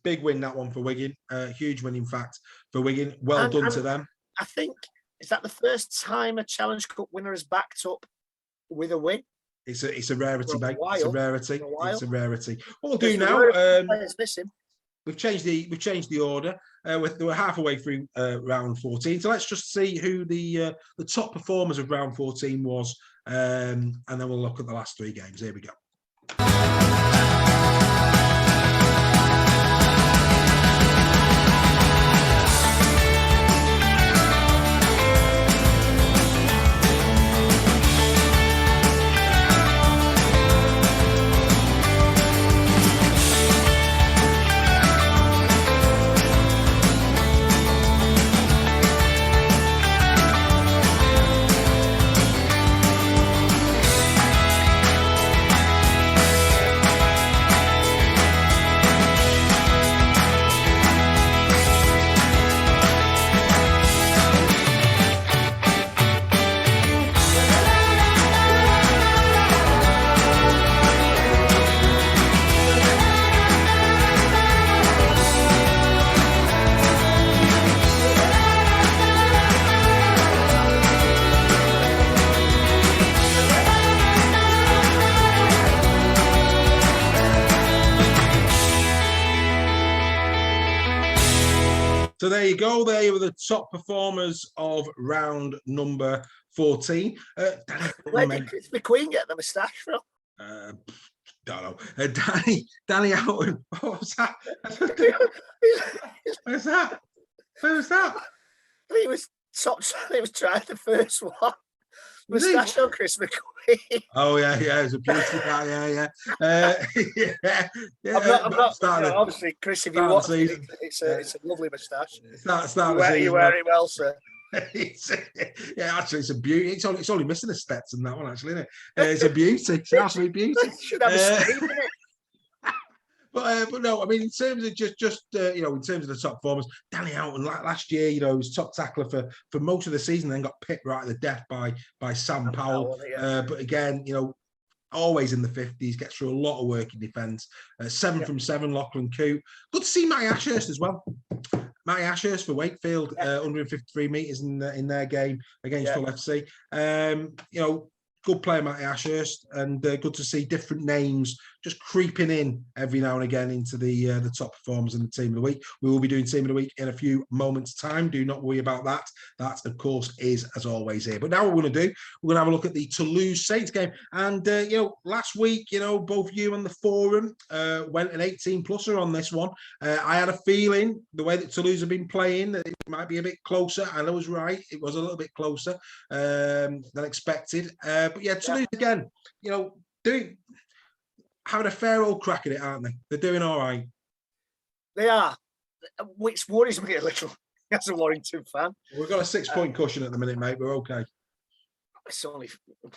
Big win that one for Wigan. Huge win, in fact, for Wigan. Well done to them. I think, is that the first time a Challenge Cup winner is backed up with a win? It's a rarity, mate. It's a rarity. It's a rarity. What we'll do There's now. players missing. we've changed the order. We're halfway through round 14, so let's just see who the top performers of round 14 was, and then we'll look at the last 3 games. Here we go. So there you go. There were the top performers of round number 14. Where did Chris McQueen get the moustache from? Don't know. Danny Houghton. What was that? Where's that? Where was that? He was trying the first one. Moustache on Chris McQueen. Oh yeah, it was a beauty guy. Yeah. I'm not. Obviously, Chris, if you watch it, it's a lovely moustache. You wear it well, sir. Actually, it's a beauty. It's only missing a Stetson, that one, actually, isn't it? It's a beauty. It's an absolute beauty. Should have a sleeve in it. But no, I mean, in terms of just in terms of the top performers, Danny Houghton last year, he was top tackler for most of the season, then got picked right at the death by Sam Powell. But again, always in the 50s, gets through a lot of work in defence. 7 from 7, Lachlan Coote. Good to see Matty Ashurst as well. Matty Ashurst for Wakefield, 153 metres in their game against Hull FC. Good player, Matty Ashurst, and good to see different names just creeping in every now and again into the top performers in the Team of the Week. We will be doing Team of the Week in a few moments' time. Do not worry about that. That, of course, is, as always, here. But now what we're going to do, we're going to have a look at the Toulouse Saints game. And, last week, both you and the forum went an 18-plusser on this one. I had a feeling, the way that Toulouse have been playing, that it might be a bit closer. And I was right. It was a little bit closer than expected. But yeah, Toulouse again, having a fair old crack at it, aren't they? They're doing all right. They are, which worries me a little as a Warrington fan. We've got a 6-point cushion at the minute, mate. We're okay. It's only...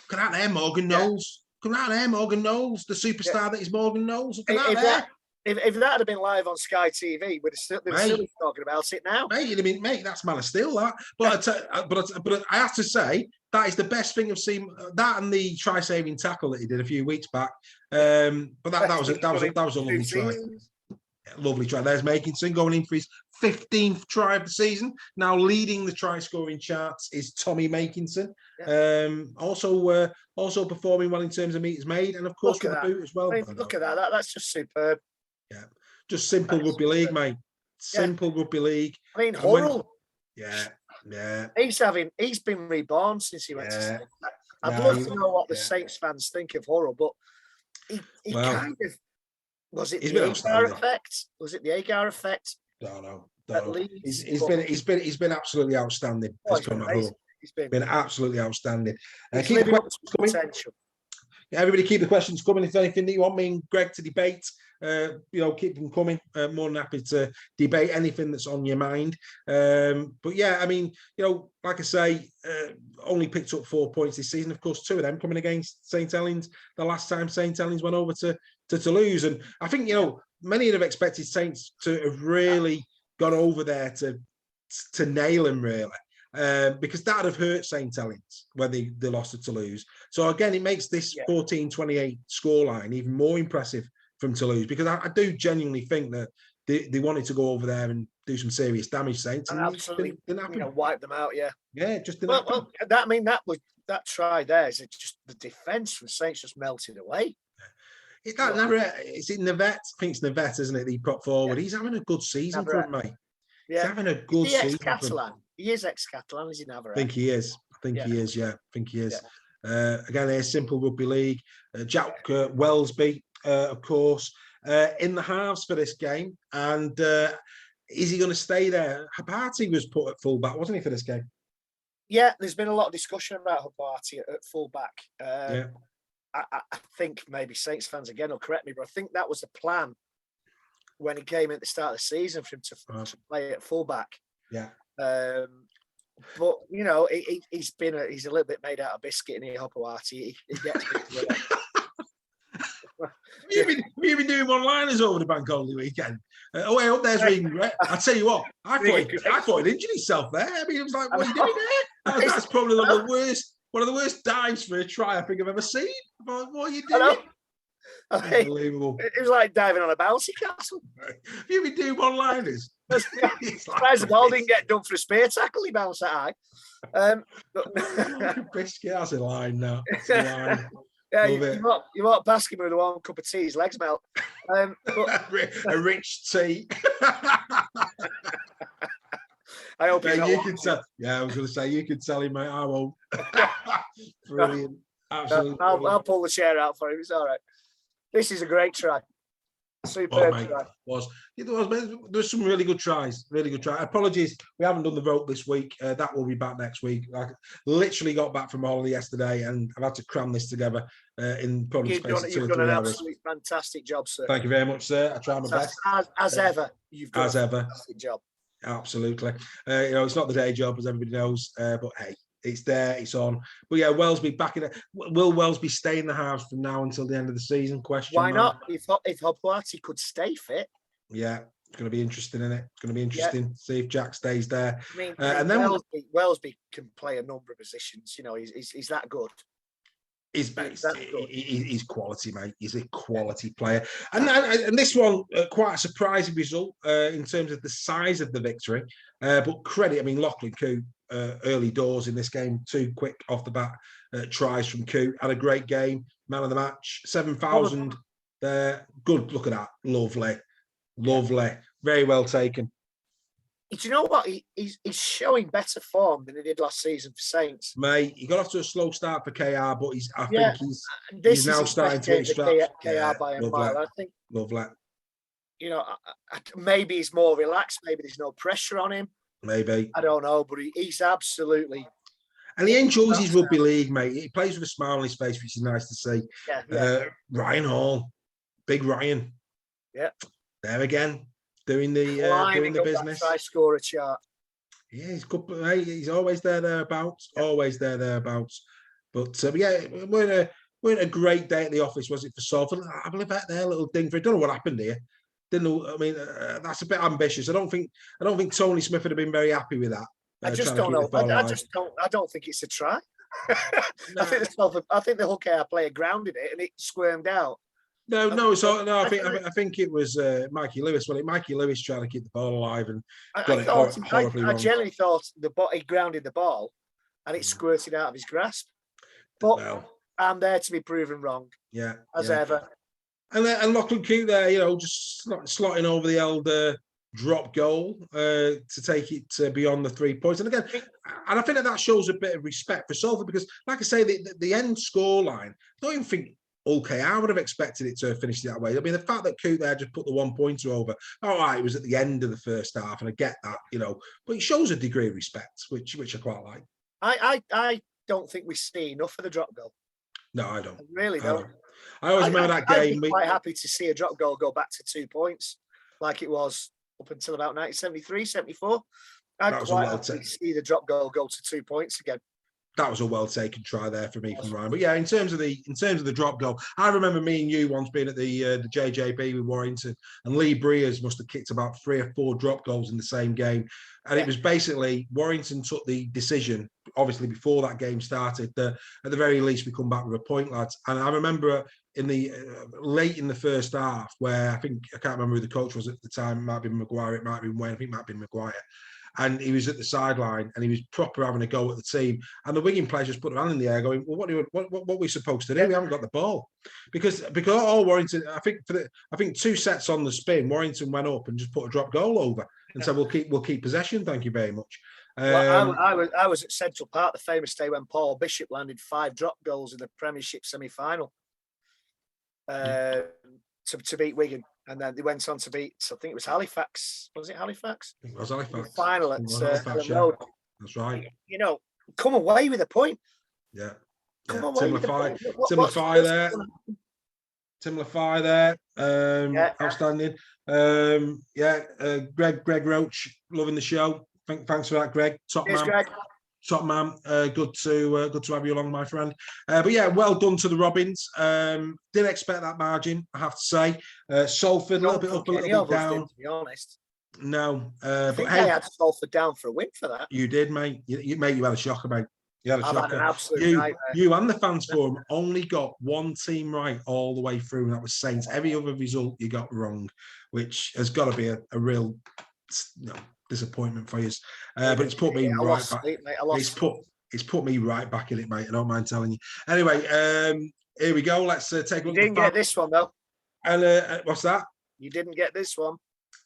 Come out there, Morgan Knowles. Come out there, Morgan Knowles, the superstar that is Morgan Knowles. Come out there. If that had been live on Sky TV, we'd still be talking about it now. Mate, that's man of steel, that. But I have to say, that is the best thing I've seen. That and the try-saving tackle that he did a few weeks back. But that was a lovely try. Lovely try. There's Makinson going in for his 15th try of the season. Now leading the try-scoring charts is Tommy Makinson. Also performing well in terms of meters made, and of course with the boot as well. Look at that. That's just superb. Yeah, just simple rugby league, mate. Simple rugby league. I mean, Hurrell. Yeah. He's been reborn since he went to Saints. I'd love to know what the Saints fans think of Hurrell, but he kind of was it the Agar effect? Was it the Agar effect? Don't know. He's been absolutely outstanding. He's been absolutely outstanding. Keep the questions coming. Everybody, keep the questions coming. If there's anything that you want me and Greg to debate, keep them coming. More than happy to debate anything that's on your mind. But yeah, I mean, like I say, only picked up 4 points this season. Of course, 2 of them coming against St Helens. The last time St Helens went over to Toulouse, and I think many would have expected Saints to have really gone over there to nail him really. Because that would have hurt St Helens when they lost to Toulouse. So again, it makes this 14-28 scoreline even more impressive from Toulouse, because I do genuinely think that they wanted to go over there and do some serious damage, Saints, and absolutely wipe them out. Just didn't happen. That try there is just the defence from Saints just melted away. It's in Navet. I think it's Navet, isn't it? That he put forward. Yeah. He's having a good season for him, mate. Yeah. He's having a good season. Ex-Catalan. He is ex-Catalan, is he, Navarrete? I think he is. Yeah, I think he is. Yeah. Again, a simple rugby league. Jack Wellesby, of course, in the halves for this game. And is he going to stay there? Habati was put at fullback, wasn't he, for this game? Yeah, there's been a lot of discussion about Habati at fullback. I think maybe Saints fans again will correct me, but I think that was the plan when he came at the start of the season for him to play at fullback. Yeah. But you know, he's a little bit made out of biscuit, and Habati. He gets Have you been doing one-liners over the bank holiday weekend? Up there's reading. I tell you what, I thought he'd injured himself there. I mean, it was like, what are you doing there? That's probably one of the worst dives for a try I think I've ever seen. What are you doing? Unbelievable. It was like diving on a bouncy castle. Have you been doing one-liners? Surprised the ball didn't get done for a spear tackle. He bounced that high. Biscuit, that's a line now. That's a line. Yeah, you walk past him with a warm cup of tea, his legs melt. A rich tea. I hope you can tell. Yeah, I was going to say you can tell him, mate. I won't. Brilliant. Absolutely. I'll pull the chair out for him. It's all right. This is a great try. Superb try. There's some really good tries. Really good try. Apologies, we haven't done the vote this week. That will be back next week. I literally got back from holiday yesterday, and I've had to cram this together in probably space of 2 or 3 hours. You've done an absolutely fantastic job, sir. Thank you very much, sir. I try my best. As ever, you've done a fantastic job. Absolutely. It's not the day job, as everybody knows, but hey, it's there, it's on. But yeah, Wellesby back in it. Will Wellesby stay in the halves from now until the end of the season? Why not? If Habati could stay fit. Yeah, it's going to be interesting, isn't it? It's going to be interesting to see if Jack stays there. I mean, and then Wellesby can play a number of positions. You know, he's that good. He's quality, mate. He's a quality player. And this one, quite a surprising result in terms of the size of the victory. But credit, I mean, Lachlan Coote, early doors in this game, 2 quick off the bat tries from Coote. Had a great game, man of the match, 7,000 there. Good, look at that. Lovely. Very well taken. Do you know what? He's showing better form than he did last season for Saints. Mate, he got off to a slow start for KR, but I think he's now starting to extract. KR by a mile. I think. Lovely. You know, maybe he's more relaxed. Maybe there's no pressure on him. Maybe. I don't know, but he's absolutely. And he enjoys his rugby league, mate. He plays with a smile on his face, which is nice to see. Yeah. Ryan Hall, big Ryan. Yeah. There again. Doing the business. Try score a chart. Yeah, he's good. He's always thereabouts. Yeah. Always thereabouts. But we're in a great day at the office, was it, for Salford? I believe that there little ding for. I don't know what happened here. Didn't know. I mean, that's a bit ambitious. I don't think Tony Smith would have been very happy with that. I just don't know. I don't think it's a try. No. I think the hooker player grounded it and it squirmed out. No. I think it was Mikey Lewis. Well, Mikey Lewis trying to keep the ball alive and got it horribly wrong. I generally thought he grounded the ball and it squirted out of his grasp. But I'm there to be proven wrong. Yeah, as ever. And Lachlan Coote there, just slotting over the elder drop goal to take it beyond the 3 points. And again, and I think that shows a bit of respect for Salford because, like I say, the end scoreline, I don't even think I would have expected it to have finished that way. I mean, the fact that Coote there just put the 1 pointer over, all right, it was at the end of the first half, and I get that, but it shows a degree of respect, which I quite like. I don't think we see enough of the drop goal. No, I don't. I really don't. I always remember that game. I'd be quite happy to see a drop goal go back to 2 points, like it was up until about 1973, 74. I'd quite happy to see the drop goal go to 2 points again. That was a well taken try there for me from Ryan. But yeah, in terms of the drop goal, I remember me and you once being at the JJB with Warrington, and Lee Breers must have kicked about 3 or 4 drop goals in the same game. And it was basically Warrington took the decision, obviously before that game started, that at the very least we come back with a point, lads. And I remember in the late in the first half, where I can't remember who the coach was at the time. It might have been Maguire, it might have been Wayne, I think it might have been Maguire. and he was at the sideline, and he was proper having a go at the team. And the winging players just put their hand in the air, going, "Well, what are we supposed to do? We haven't got the ball." Because all Warrington, I think 2 sets on the spin, Warrington went up and just put a drop goal over and said, "We'll keep possession, thank you very much." Well, I was at Central Park the famous day when Paul Bishop landed 5 drop goals in the Premiership semi-final to beat Wigan, and then they went on to beat, I think it was Halifax. Was it Halifax? It was Halifax. The final at Halifax, Road. That's right. You know, come away with a point. Yeah. Come away with a point. Tim Lafai there. Tim Lafai there. Outstanding. Greg Roach, loving the show. Thanks for that, Greg. Top Cheers, man. Greg. Top man. Good to have you along, my friend. But yeah, well done to the Robins. Didn't expect that margin, I have to say. Salford a little bit up, a little bit down. To be honest. No. I think I had Salford down for a win for that. You did, mate. You had a shocker, mate. You had a shocker. Had an absolute nightmare. You and the fans forum only got one team right all the way through, and that was Saints. Every other result you got wrong, which has got to be a real disappointment for you. But it's put me right back. It's put me right back in it, mate. I don't mind telling you. Anyway, here we go. Let's take a look. You didn't get this one though. And what's that? You didn't get this one.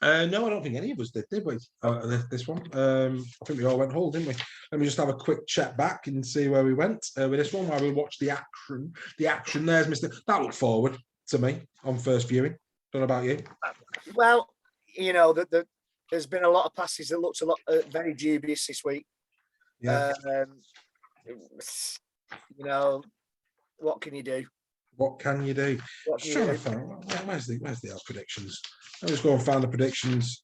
No, I don't think any of us did we? This one. I think we all went whole, didn't we? Let me just have a quick check back and see where we went with this one while we watch the action. The action. There's Mr. That looked forward to me on first viewing. Don't know about you. Well, you know, there's been a lot of passes that looked a lot very dubious this week. Yeah. You know, what can you do? What can you do? Where's the predictions? I'll just go and find the predictions.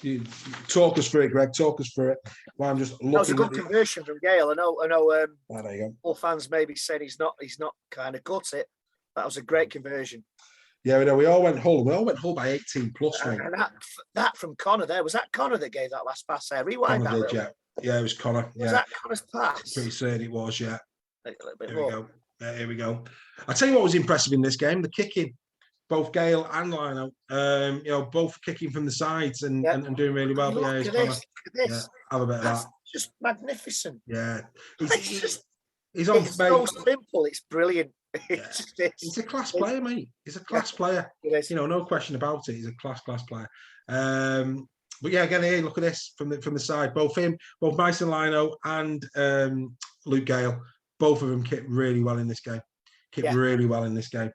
You talk us through it, Greg. Talk us through it. While I'm just looking. That was a good conversion from Gale. I know. There you go. All fans maybe saying he's not kind of got it. That was a great conversion. Yeah, we know. We all went Hull. We all went Hull by 18 plus, mate. And that from Connor there, was that Connor that gave that last pass there? Rewind Connor that. did, yeah, it was Connor. Was that Connor's pass? Pretty certain it was, yeah. A little bit Here more. we go. Here we go. I'll tell you what was impressive in this game, the kicking. Both Gale and Lino, both kicking from the sides and doing really well. But Look at this. Yeah, have a bit of that. Just magnificent. Yeah. He's on. It's so simple. It's brilliant. He's a class player, mate. He's a class player. No question about it. He's a class player. But yeah, again here, look at this from the side. Both Mason Lino and Luke Gale, both of them kicked really well in this game. Really well in this game,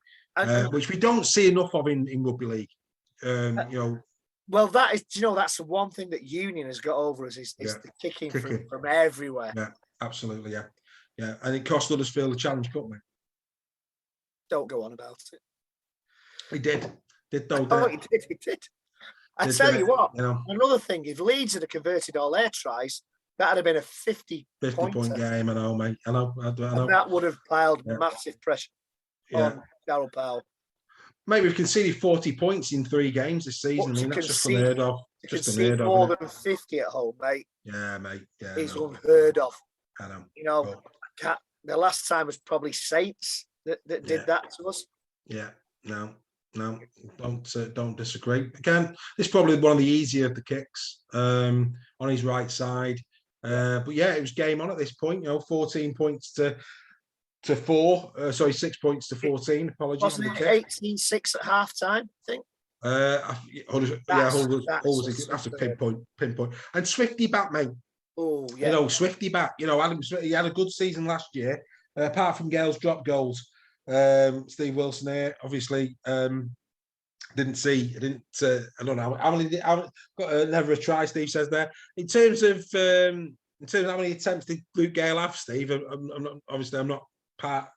which we don't see enough of in rugby league. Well, that's the one thing that Union has got over us is the kicking from everywhere. Yeah, absolutely, yeah, and it cost Huddersfield the Challenge Cup, mate. Don't go on about it. He did. He did. I tell you what, another thing, if Leeds had converted all their tries, that'd have been a 50-point game. I know, mate. I know. And that would have piled massive pressure on Darryl Powell. Mate, we've conceded 40 points in 3 games this season. I mean, that's just unheard of. Just unheard of. More than 50 at home, mate. Yeah, mate. Yeah, is unheard of. I know. The last time was probably Saints that did that to us. Yeah. No, don't disagree. Again, this is probably one of the easier of the kicks on his right side. But yeah, it was game on at this point. 14 points to 4. 6 points to 14. Apologies. Wasn't it 18-6 at half time? I think. Hull was that's a pinpoint. And Swifty back, mate. Oh yeah. Swifty back. He had a good season last year. Apart from Gale's drop goals. Steve Wilson here, obviously, I don't know how many. Never a try. Steve says there. In terms of how many attempts did Luke Gale have, Steve? I'm not part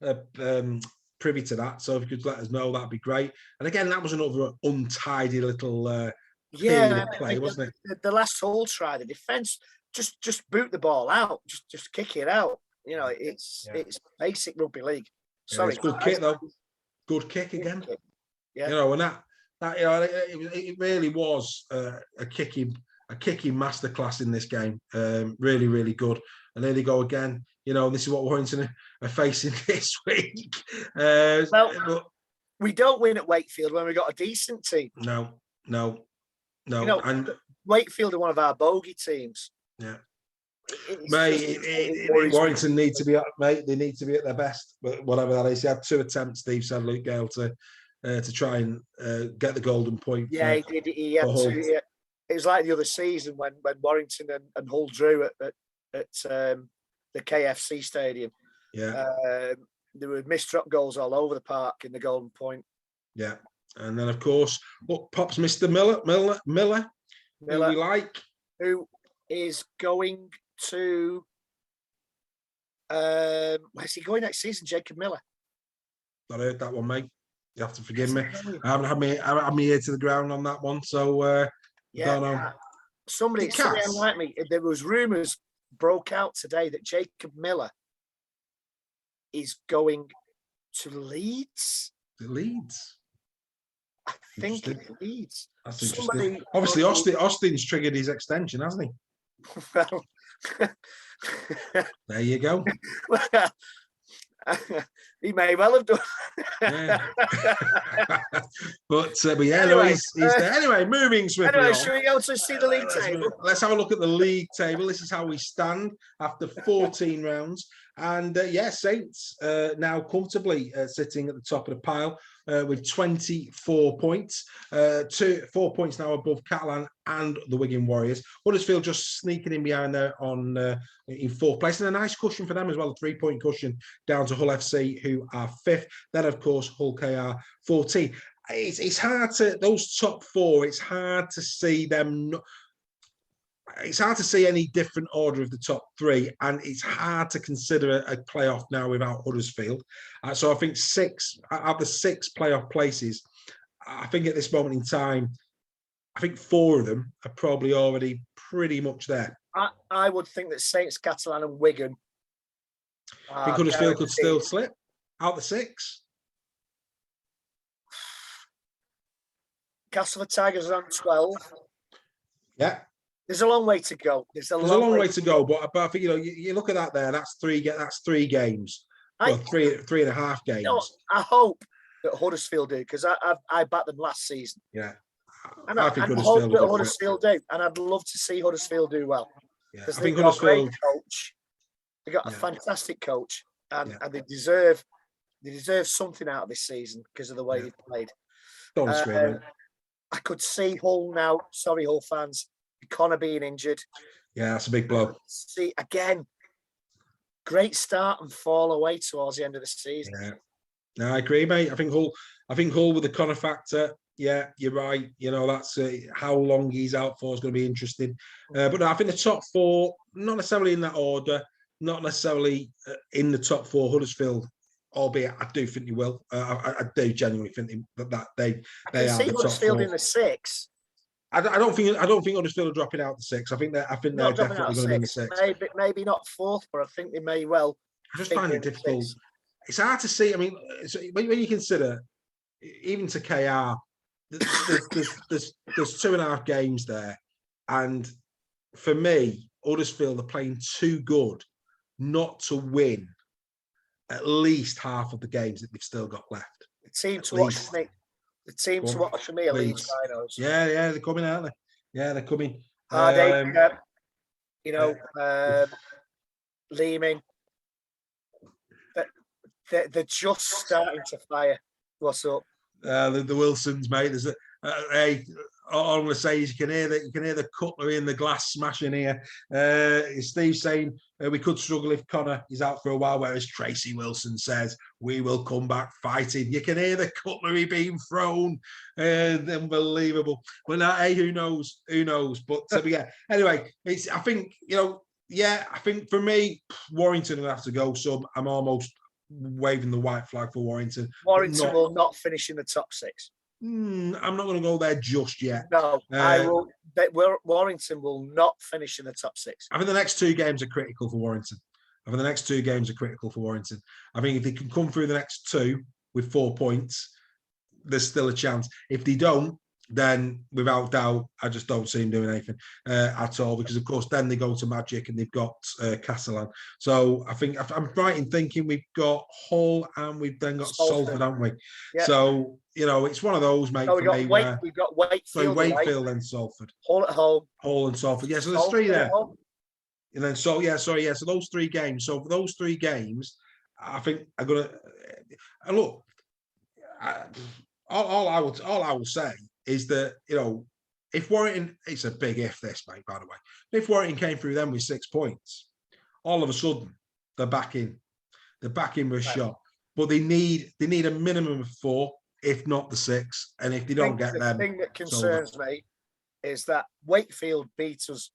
privy to that. So if you could let us know, that'd be great. And again, that was another untidy little play, wasn't it? The last Hull try, the defence just boot the ball out, just kick it out. It's basic rugby league. Sorry, good kick though. Good kick again. Yeah. And that it really was a kicking masterclass in this game. Really, really good. And there they go again. This is what Warrington are facing this week. But we don't win at Wakefield when we got a decent team. No. And Wakefield are one of our bogey teams. Yeah. It's Mate, Warrington need to be at, mate. They need to be at their best, but whatever that is. He had 2 attempts. Steve said, Luke Gale, to try and get the golden point. Yeah, he did. He had Hull. to. It was like the other season when Warrington and Hull drew at the KFC Stadium. Yeah, there were missed drop goals all over the park in the golden point. Yeah, and then of course, look, pops Mr. Miller, who we like, who is going to. Where's he going next season? Jacob Miller. I heard that one, mate. You have to forgive me. I haven't had me ear to the ground on that one, so don't know. Somebody like me. There was rumours broke out today that Jacob Miller is going to Leeds. The Leeds. I think it's Leeds. That's interesting. Obviously, Austin's triggered his extension, hasn't he? Well, there you go. He may well have done. Yeah. but yeah, anyway, he's there. Anyway, moving swiftly. Anyway, should we go to see the league table? Let's have a look at the league table. This is how we stand after 14 rounds. And Saints now comfortably sitting at the top of the pile with 24 points. 4 points now above Catalan and the Wigan Warriors. Huddersfield just sneaking in behind there in 4th place. And a nice cushion for them as well, a 3-point cushion down to Hull FC, who are 5th. Then, of course, Hull KR 14. It's hard to, those top 4, it's hard to see them... It's hard to see any different order of the top 3, and it's hard to consider a playoff now without Huddersfield. So I think 6 out of the 6 playoff places, I think at this moment in time, I think 4 of them are probably already pretty much there. I would think that Saints, Catalan and Wigan. I think Huddersfield could still slip out the 6. Castle Tigers are on 12. Yeah. There's a long way to go. There's a long way to go, but I think you look at that there. That's 3 games. Well, 3.5 games. I hope that Huddersfield do, because I backed them last season. Yeah, and I hope that Huddersfield do, and I'd love to see Huddersfield do well. Yeah, I think Huddersfield. Coach. They got a fantastic coach, and they deserve something out of this season because of the way they've played. Don't scream. I could see Hull now. Sorry, Hull fans. Connor being injured. Yeah, that's a big blow. See, again, great start and fall away towards the end of the season. Yeah. No, I agree, mate. I think Hull with the Connor factor, yeah, you're right. You know, that's how long he's out for is going to be interesting. But no, I think the top 4, not necessarily in that order, not necessarily in the top 4, Huddersfield, albeit I do think they will. I do genuinely think that they are the top Huddersfield 4. in the 6. I don't think Huddersfield are dropping out the 6. I think they're definitely going to be in the 6. Maybe not 4th, but I think they may well. I just find it difficult. 6. It's hard to see. I mean, when you consider, even to KR, there's 2.5 games there, and for me, Huddersfield are playing too good not to win at least half of the games that they've still got left. The team to watch for me. The team to watch for me are Leeds Rhinos. Yeah, they're coming, aren't they? Yeah, they're coming. Leeming. They're just starting to fire. What's up? The Wilsons, mate. There's all I'm going to say is you can hear the cutlery and the glass smashing here. Steve's saying we could struggle if Connor is out for a while, whereas Tracy Wilson says we will come back fighting. You can hear the cutlery being thrown. Unbelievable. But hey, who knows? Who knows? But yeah. Anyway, I think for me, Warrington will have to go. So I'm almost waving the white flag for Warrington. Warrington will not finish in the top 6. I'm not going to go there just yet. No, I will. Warrington will not finish in the top 6. I think the next 2 games are critical for Warrington. I think if they can come through the next 2 with 4 points, there's still a chance. If they don't, then without doubt, I just don't see him doing anything at all. Because of course, then they go to Magic and they've got Castellan. So I think I'm right in thinking we've got Hull and we've then got Salford, haven't we? Yeah. So it's one of those, mate. No, for me, we've got Wakefield, Wakefield and Salford. Hull at home. Hull and Salford. Yeah, so there's Salford three there. And then so those 3 games. So for those 3 games, I think I'm gonna look. All I will say is that if Warrington, it's a big if this, mate. By the way, if Warrington came through them with 6 points, all of a sudden they're back in. They're back in with a shot, but they need a minimum of 4, if not the 6. And if they don't get them, the thing that concerns me is that Wakefield beat us.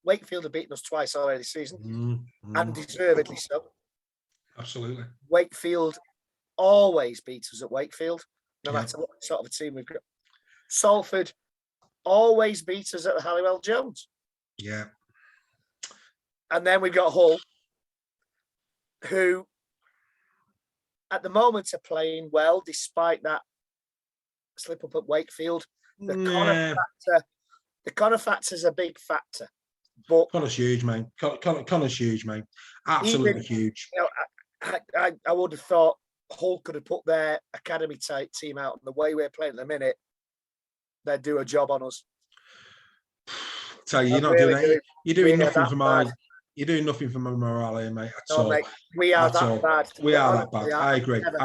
Wakefield have beaten us twice already this season, and deservedly so. Absolutely. Wakefield always beat us at Wakefield, no matter what sort of a team we've got. Salford always beat us at the Halliwell Jones. Yeah. And then we've got Hull, who at the moment are playing well, despite that slip up at Wakefield. The Connor factor is a big factor. But Connor's huge, mate. Connor's huge, mate. Absolutely huge. I would have thought Hull could have put their academy type team out, and the way we're playing at the minute, they'd do a job on us. Tell you, you're not doing it. You're doing nothing for my. You're doing nothing for my morale here, mate. At all. Mate, we are that bad. We are that bad. I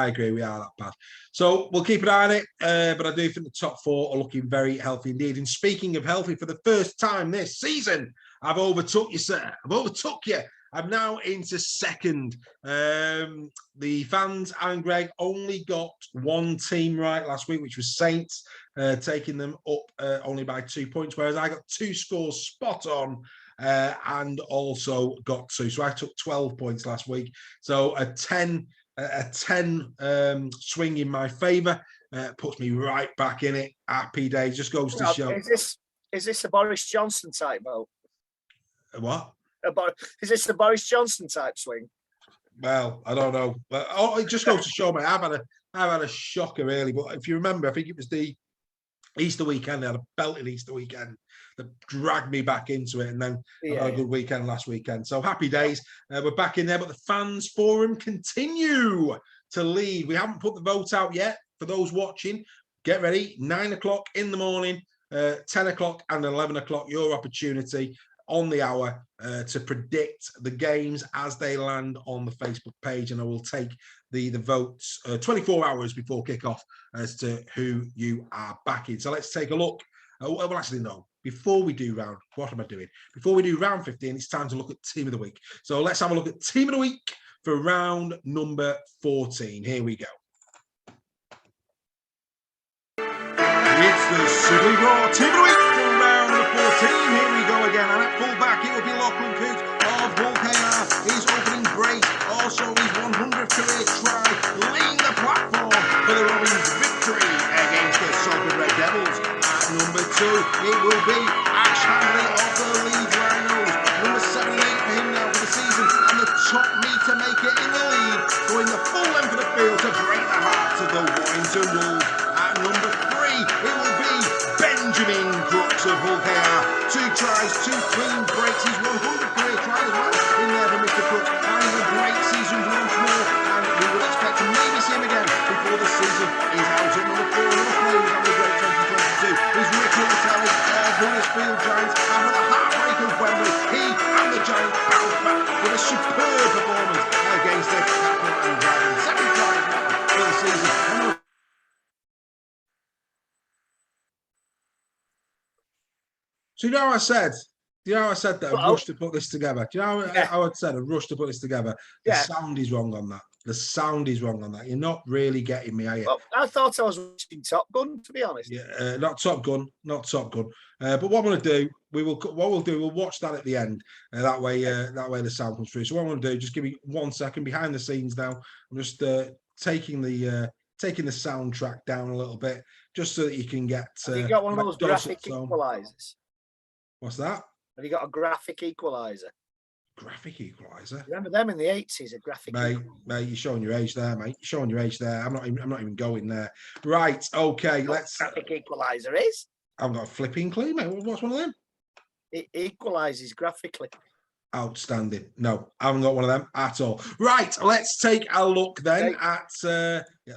agree. We are that bad. So we'll keep an eye on it. But I do think the top 4 are looking very healthy indeed. And speaking of healthy, for the first time this season, I've overtook you, sir. I've overtook you. I'm now into second. The fans and Greg only got 1 team right last week, which was Saints, taking them up only by 2 points, whereas I got 2 scores spot on and also got 2. So I took 12 points last week. So a 10 swing in my favour puts me right back in it. Happy days. Just goes to show. Is this a Boris Johnson type vote? What? Is this the Boris Johnson type swing? Well, I don't know. But it just goes to show, mate. I've had a shocker, really. But if you remember, I think it was the Easter weekend. I had a belting Easter weekend that dragged me back into it, and then I had a good weekend last weekend. So happy days. We're back in there, but the fans forum continue to lead. We haven't put the vote out yet. For those watching, get ready. 9 o'clock in the morning, 10 o'clock and 11 o'clock. Your opportunity on the hour to predict the games as they land on the Facebook page, and I will take the votes 24 hours before kickoff as to who you are backing. So let's take a look. Well, actually, no. Before we do what am I doing? Before we do round 15, it's time to look at Team of the Week. So let's have a look at Team of the Week for round number 14. Here we go. It's the Super Raw Team of the Week for round number 14. Here we go again. And at fullback, it will be Lachlan Coote of Hull KR. His opening brace, also his 100th career try, laying the platform for the Robins' victory against the Salford Red Devils. At number 2, it will be Ash Hanley of the Leeds Rhinos. Number 78 for him now for the season, and the top meter maker in the league, going the full length of the field to break the hearts of the Warrington Wolves. At number 3, it will be Benjamin Crooks of Hull KR. 2 tries, 2 clean breaks, his 100th career try as well in there for Mr. Crooks. Having a great season once more, and we will expect to maybe see him again before the season is out. At number 4, another player who's having a great 2022 is Richard Lattelli of Huddersfield Giants. After the heartbreak of Wembley, he and the Giants bounced back with a superb performance against their Catalan Dragons. 7 tries now for the season. So you know how I said that I rushed to put this together? Do you know how I said I rushed to put this together? The sound is wrong on that. The sound is wrong on that. You're not really getting me, are you? Well, I thought I was watching Top Gun, to be honest. Yeah, not Top Gun. But what I'm going to do, we'll watch that at the end. That way the sound comes through. So what I'm going to do, just give me 1 second behind the scenes now. I'm just taking the soundtrack down a little bit, just so that you can get. Have you got one of those graphic equalizers? What's that? Have you got a graphic equalizer? graphic equaliser. Remember them in the 80s? A graphic. Mate, you're showing your age there, mate. You're showing your age there. I'm not even going there. Right, okay. Let's. Graphic equaliser is. I've got a flipping clue, mate. What's one of them? It equalises graphically. Outstanding. No, I haven't got one of them at all. Right, let's take a look then at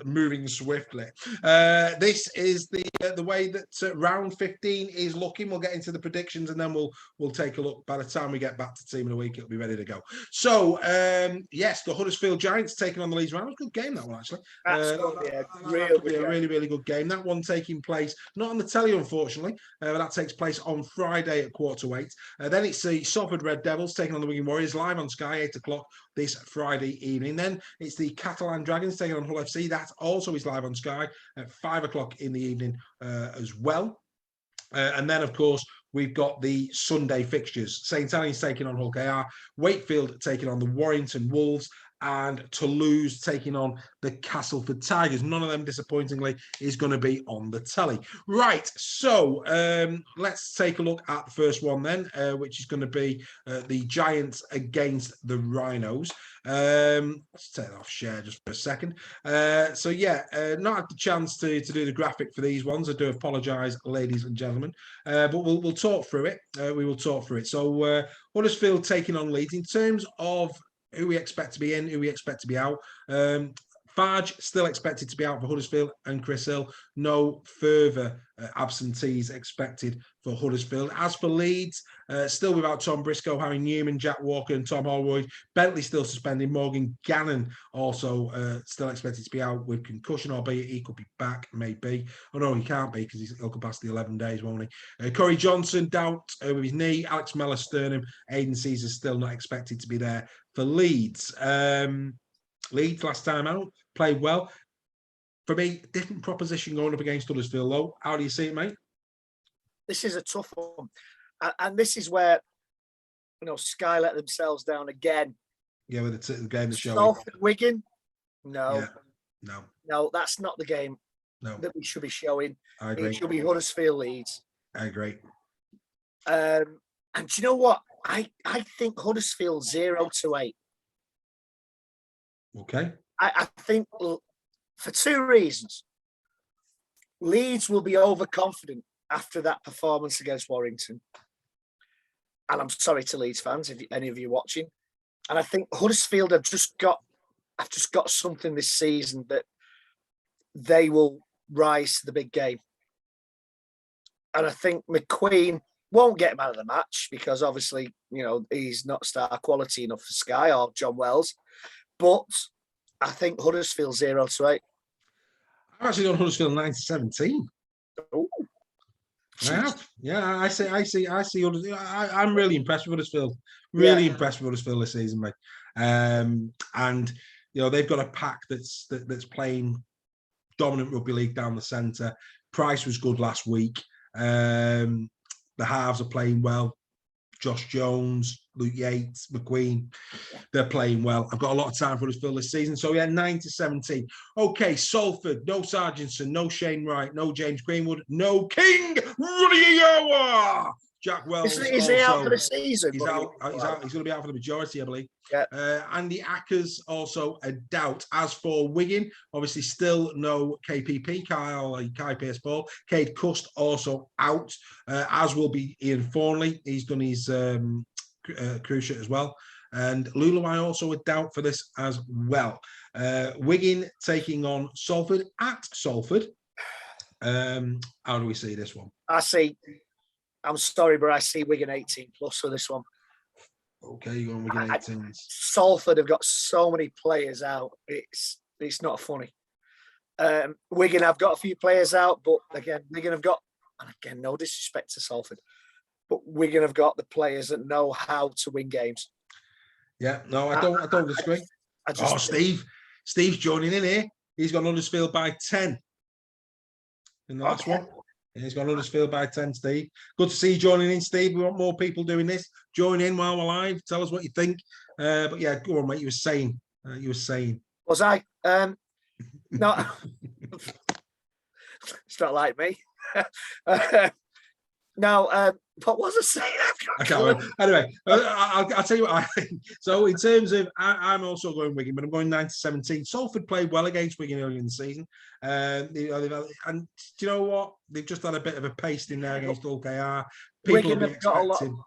moving swiftly. This is the way that round 15 is looking. We'll get into the predictions and then we'll take a look. By the time we get back to Team of the Week, it'll be ready to go. So yes, the Huddersfield Giants taking on the Leeds Rhinos. Good game, that one actually. That's going to be a really, really good game. That one taking place not on the telly, unfortunately, but that takes place on Friday at 7:45. Then it's the Salford Red Devils taking on the Wigan Warriors live on Sky 8 o'clock this Friday evening. Then it's the Catalan Dragons taking on Hull FC. That also is live on Sky at 5 o'clock in the evening as well. And then, of course, we've got the Sunday fixtures. St. Helens taking on Hull KR, Wakefield taking on the Warrington Wolves, and Toulouse taking on the Castleford Tigers. None of them, disappointingly, is going to be on the telly. Right, so let's take a look at the first one then, which is going to be the Giants against the Rhinos. Let's take that off share just for a second. So yeah, not had the chance to do the graphic for these ones. I do apologise, ladies and gentlemen, but we'll talk through it. We will talk through it. So Huddersfield taking on Leeds. In terms of who we expect to be in, who we expect to be out. Farge still expected to be out for Huddersfield, and Chris Hill, no further absentees expected for Huddersfield. As for Leeds, still without Tom Briscoe, Harry Newman, Jack Walker and Tom Holroyd. Bentley still suspended. Morgan Gannon also still expected to be out with concussion, albeit he could be back, maybe. Oh no, he can't be because he'll come past the 11 days, won't he? Corey Johnson, doubt with his knee. Alex Mellor, sternum. Aidan Caesar still not expected to be there for Leeds. Leeds last time out played well. For me, different proposition going up against Huddersfield, though. How do you see it, mate? This is a tough one, and this is where Sky let themselves down again. Yeah, with the game that's showing. Salford Wigan, no, that's not the game that we should be showing. I agree. It should be Huddersfield Leeds. I agree. And do you know what? I think Huddersfield 0-8. Okay. I think for two reasons. Leeds will be overconfident after that performance against Warrington. And I'm sorry to Leeds fans, if any of you watching. And I think Huddersfield have just got something this season that they will rise to the big game. And I think McQueen won't get man of the match because obviously, he's not star quality enough for Sky or John Wells. But I think Huddersfield 0-8. I've actually done Huddersfield 9-17. Oh, I have. Yeah, I see. Huddersfield. I'm really impressed with Huddersfield. Really impressed with Huddersfield this season, mate. And they've got a pack that's playing dominant rugby league down the centre. Price was good last week. The halves are playing well. Josh Jones, Luke Yates, McQueen, they're playing well. I've got a lot of time for Huddersfield this season. So, 9-17. Okay, Salford, no Sargentson, no Shane Wright, no James Greenwood, no King Ruddy. Jack Wells. Is he out for the season? He's out. He's going to be out for the majority, I believe. Yeah. Andy Ackers also a doubt. As for Wigan, obviously still no KPP, Kai Pierce-Paul. Cade Cust also out, as will be Ian Thornley. He's done his cruciate as well. And Luluai also a doubt for this as well. Wigan taking on Salford at Salford. How do we see this one? I'm sorry, but I see Wigan 18+ for this one. Okay, you're going Wigan 18. Salford have got so many players out. It's not funny. Wigan have got a few players out, but again, Wigan have got, and again, no disrespect to Salford, but Wigan have got the players that know how to win games. Yeah, no, I don't disagree. Steve's joining in here. He's got Huddersfield by 10 in the last one. He's got Huddersfield by 10, Steve. Good to see you joining in, Steve. We want more people doing this. Join in while we're live. Tell us what you think. But yeah, go on, mate. You were saying. Was I? No. It's not like me. Now, what was I saying? I can't remember. Anyway, I'll tell you what I think. So in terms of, I'm also going Wigan, but I'm going 9-17. Salford played well against Wigan early in the season. And do you know what? They've just had a bit of a pasting there against Hull KR. People Wigan will be have got a lot. expecting.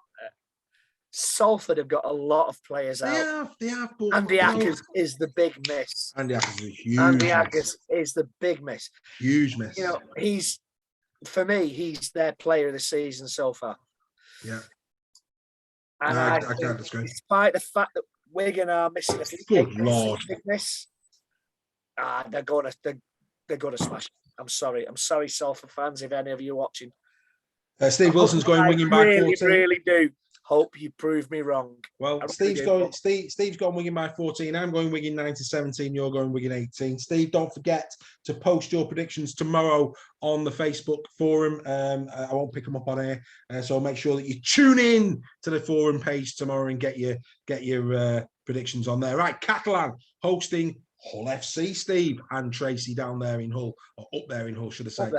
Salford have got a lot of players out. They have, but Andy Ackers is the big miss. Andy Ackers is a huge Andy miss. Ackers is the big miss. Huge miss. You know, for me, he's their player of the season so far. Yeah. And I can't disagree. Despite the fact that Wigan are missing a few big miss, they're going to smash. I'm sorry, Salford fans, if any of you are watching. Steve Wilson's going Wigan by 14. I really do hope you prove me wrong. Well, Steve's going Wigan by 14. I'm going Wigan 9-17. You're going Wigan 18. Steve, don't forget to post your predictions tomorrow on the Facebook forum. I won't pick them up on air, so make sure that you tune in to the forum page tomorrow and get your predictions on there. Right, Catalan hosting Hull FC, Steve and Tracy down there in Hull, or up there in Hull, should I say?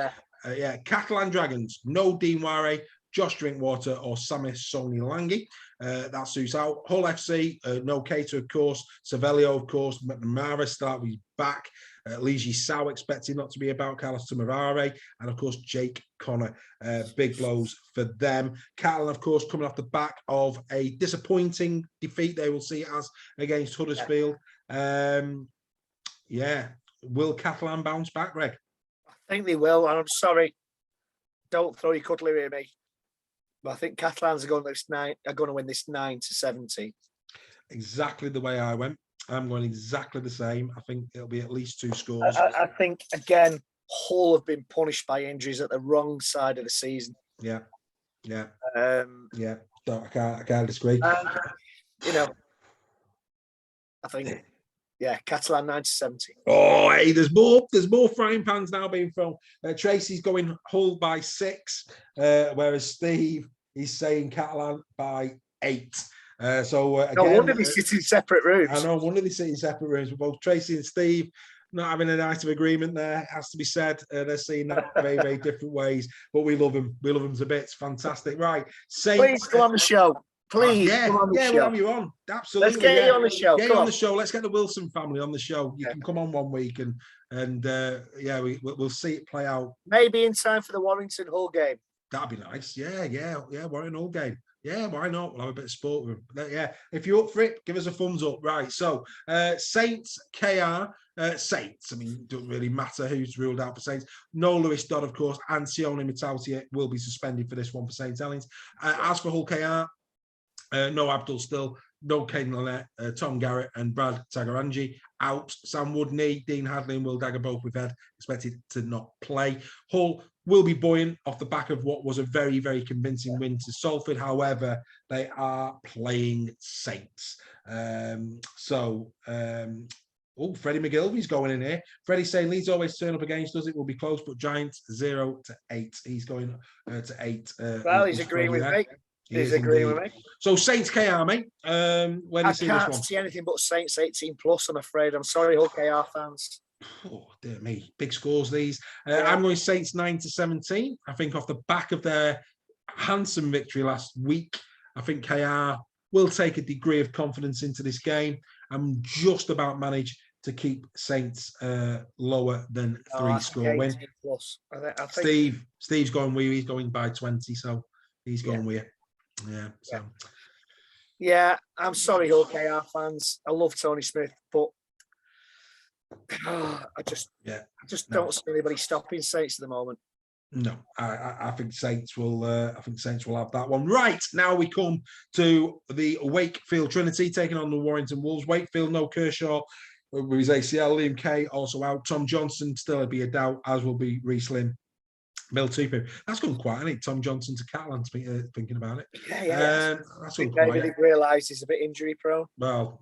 Catalan Dragons, no Dean Ware, Josh Drinkwater or Samis Soni Langi. That suits out. Hull FC, no Cater, of course. Savelio, of course. McNamara start with back. Ligi Sow expected not to be about. Carlos Tumavare. And, of course, Jake Connor. Big blows for them. Catalan, of course, coming off the back of a disappointing defeat, they will see it as, against Huddersfield. Will Catalan bounce back, Greg? I think they will, and I'm sorry. Don't throw your cutlery at me. But I think Catalans are going to win this 9-17. Exactly the way I went. I'm going exactly the same. I think it'll be at least 2 scores. I think, again, Hull have been punished by injuries at the wrong side of the season. Yeah. So I can't disagree. I think, Catalan 9-17. Oh, hey, there's more frying pans now being thrown. Tracy's going Hull by 6, whereas Steve is saying Catalan by 8. Again, no wonder they sit in separate rooms. I know, wonder they sit in separate rooms. But both Tracy and Steve not having a night of agreement there, has to be said. They're seeing that very, very different ways. But we love them. We love them to bits. Fantastic. Right. Please come on the show. Please, come on the show. We'll have you on. Absolutely. Let's get you on the show. Get you on the show. Let's get the Wilson family on the show. You can come on one week and we'll see it play out. Maybe in time for the Warrington Hull game. That'd be nice. Yeah. Warrington Hull game. Yeah, why not? We'll have a bit of sport with them. Yeah, if you're up for it, give us a thumbs up. Right, so Saints, KR, Saints. I mean, it doesn't really matter who's ruled out for Saints. No Lewis Dodd, of course, and Sione Matautia will be suspended for this one for St. Helens. As for Hull KR, no Abdul still, no Caden Lynette, Tom Garrett and Brad Tagarangi out. Sam Woodney, Dean Hadley and Will Dagger both with Ed expected to not play. Hull will be buoyant off the back of what was a very, very convincing win to Salford. However, they are playing Saints. Freddie McGilvery's going in here. Freddie's saying Leeds always turn up against us. It will be close, but Giants 0-8. He's going to 8. Well, he's agreeing with me. He's agreeing with me. So Saints KR, mate. Where do you see this one? I can't see anything but Saints 18 plus, I'm afraid. I'm sorry, Hull KR fans. Oh, dear me. Big scores, these. I'm going Saints 9-17. I think off the back of their handsome victory last week, I think KR will take a degree of confidence into this game and just about manage to keep Saints lower than 3-score win. Plus. I think Steve's going with you. He's going by 20, so he's going with you. Yeah. I'm sorry, Hull KR fans. I love Tony Smith, but I just don't see anybody stopping Saints at the moment. No, I think Saints will. I think Saints will have that one. Right, now we come to the Wakefield Trinity taking on the Warrington Wolves. Wakefield, no Kershaw with his ACL. Liam Kay also out. Tom Johnson still be a doubt, as will be Reece Lynn. Bill Tupu. That's gone quiet, isn't it? Tom Johnson to Catalan, thinking about it. That's gone quiet. Maybe they realise he's a bit injury prone. Well,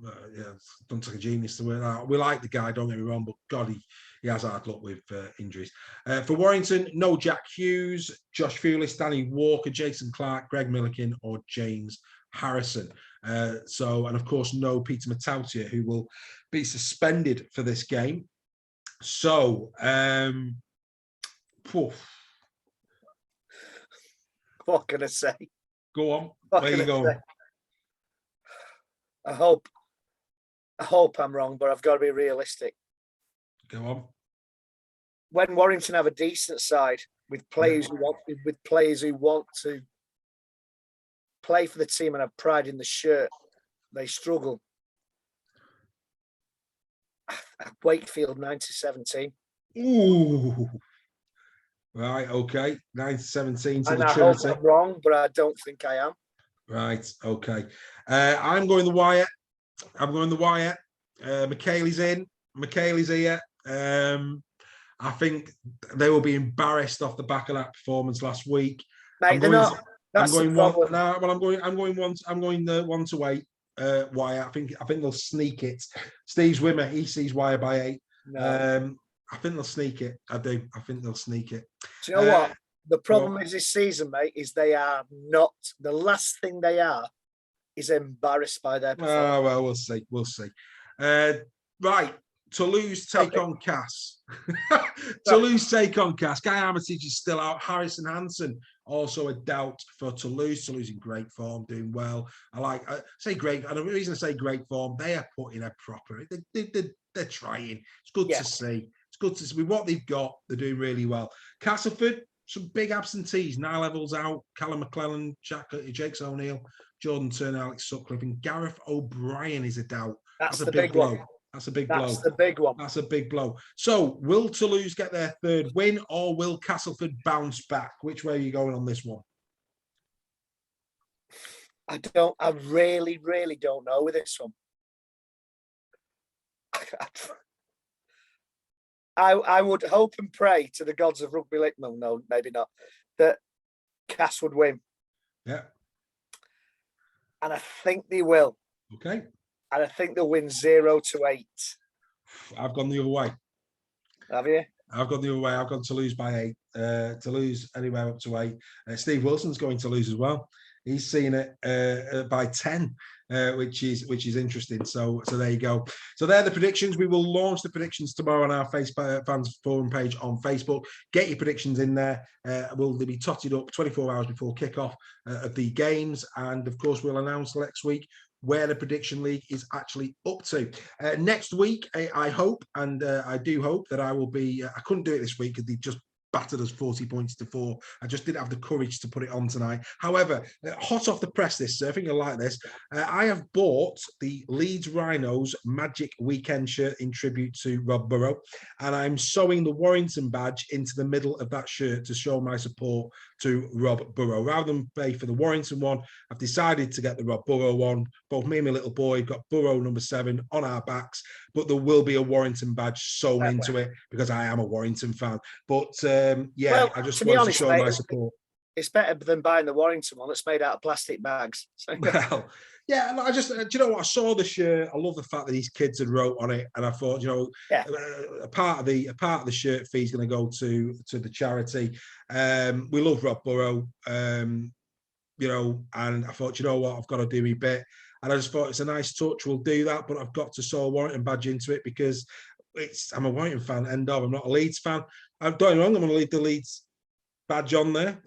don't take a genius to work that. We like the guy, don't get me wrong, but God, he has hard luck with injuries. For Warrington, no Jack Hughes, Josh Fulis, Danny Walker, Jason Clark, Greg Milliken, or James Harrison. And of course, no Peter Matautia, who will be suspended for this game. So, What can I say? Go on. What Where can you I going? say? I hope I'm wrong, but I've got to be realistic. Go on. When Warrington have a decent side with players who want to play for the team and have pride in the shirt, they struggle. Wakefield 9-17. Ooh. Right, okay. 9-17 to And the I hope Trinity. I'm wrong, but I don't think I am. Right, okay. I'm going the Wyatt. McKaylee's in. McKaylee's here. I think they will be embarrassed off the back of that performance last week. Mate, they're not. That's the problem. I'm going the 1-8. Wyatt. I think they'll sneak it. Steve's Wimmer, he sees Wyatt by 8. No. I think they'll sneak it. I do. I think they'll sneak it. Do you know what? The problem is this season, mate, is they are not. The last thing they are is embarrassed by their performance. Oh, well, we'll see. We'll see. Right. Toulouse take on Cass. Toulouse take on Cass. Guy Armitage is still out. Harrison Hansen, also a doubt for Toulouse. Toulouse in great form, doing well. I say great. And the reason I say great form, they are putting a proper. They're trying. It's good to see. It's good to see. With what they've got, they're doing really well. Castleford, some big absentees. Niall Evans out. Callum McClellan, Jakes O'Neill, Jordan Turner, Alex Sutcliffe, and Gareth O'Brien is a doubt. That's a the big blow. one. That's a big blow. That's the big one. That's a big blow. So, will Toulouse get their third win, or will Castleford bounce back? Which way are you going on this one? I really, really don't know with this one. I would hope and pray to the gods of rugby league. No, maybe not. That Cass would win. Yeah. And I think they will. Okay. And I think they'll win 0-8. I've gone the other way. Have you? I've gone the other way. I've gone Toulouse by 8. Toulouse anywhere up to 8. Steve Wilson's going to lose as well. He's seen it by 10, which is interesting. So there you go. So they're the predictions. We will launch the predictions tomorrow on our Facebook fans forum page on Facebook. Get your predictions in there. They'll be totted up 24 hours before kickoff of the games, and of course we'll announce next week where the prediction league is actually up to. Next week, I hope, and I do hope that I will be. I couldn't do it this week because they just battered us 40 points to 4. I just didn't have the courage to put it on tonight. However, hot off the press this, I think you'll like this. I have bought the Leeds Rhinos Magic Weekend shirt in tribute to Rob Burrow, and I'm sewing the Warrington badge into the middle of that shirt to show my support to Rob Burrow. Rather than pay for the Warrington one, I've decided to get the Rob Burrow one. Both me and my little boy got Burrow number 7 on our backs, but there will be a Warrington badge sewn into it because I am a Warrington fan. But I just wanted to show my support. It's better than buying the Warrington one that's made out of plastic bags. Well, yeah, I just, do you know what? I saw the shirt. I love the fact that these kids had wrote on it, and I thought, a part of the shirt fee is going to go to the charity. We love Rob Burrow, and I thought, you know what, I've got to do my bit, and I just thought it's a nice touch. We'll do that, but I've got to sew a Warrington badge into it because I'm a Warrington fan. End of. I'm not a Leeds fan. I'm doing wrong. I'm going to leave the Leeds badge on there,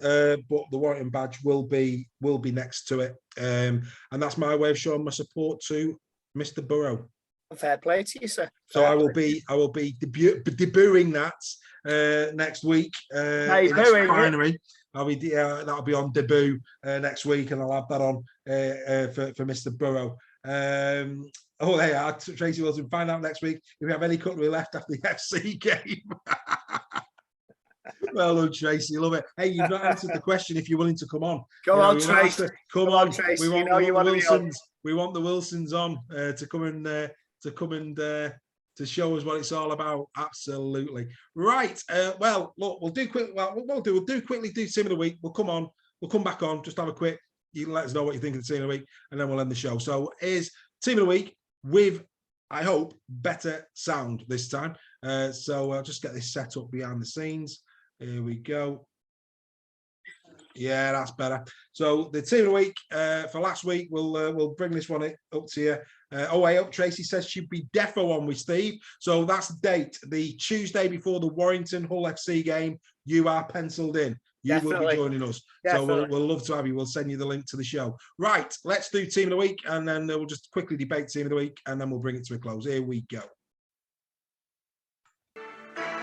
but the Warrington badge will be next to it, and that's my way of showing my support to Mr. Burrow. Fair play to you, sir. So I will be debuting that next week in its finery. That'll be on debut next week, and I'll have that on for Mr. Burrow. Oh, they are. Tracy Wilson. Find out next week if we have any cutlery left after the FC game. Well done, Tracy. Love it. Hey, you've not answered the question if you're willing to come on. Come on, Tracy. Come on, Tracy. We want the Wilsons. We want the Wilsons on to come and to show us what it's all about. Absolutely. Right. Well, look, we'll do quickly do Team of the Week. We'll come on. We'll come back on. Just have a quick. You can let us know what you think of the Team of the Week, and then we'll end the show. So here's Team of the Week with, I hope, better sound this time. So I'll just get this set up behind the scenes. Here we go. Yeah, that's better. So the Team of the Week for last week, we'll bring this one up to you. Up, Tracy says she'd be defo on with Steve. So that's the date, the Tuesday before the Warrington Hull FC game. You are penciled in. You will be joining us. Definitely. So we'll love to have you. We'll send you the link to the show. Right, let's do Team of the Week, and then we'll just quickly debate Team of the Week, and then we'll bring it to a close. Here we go.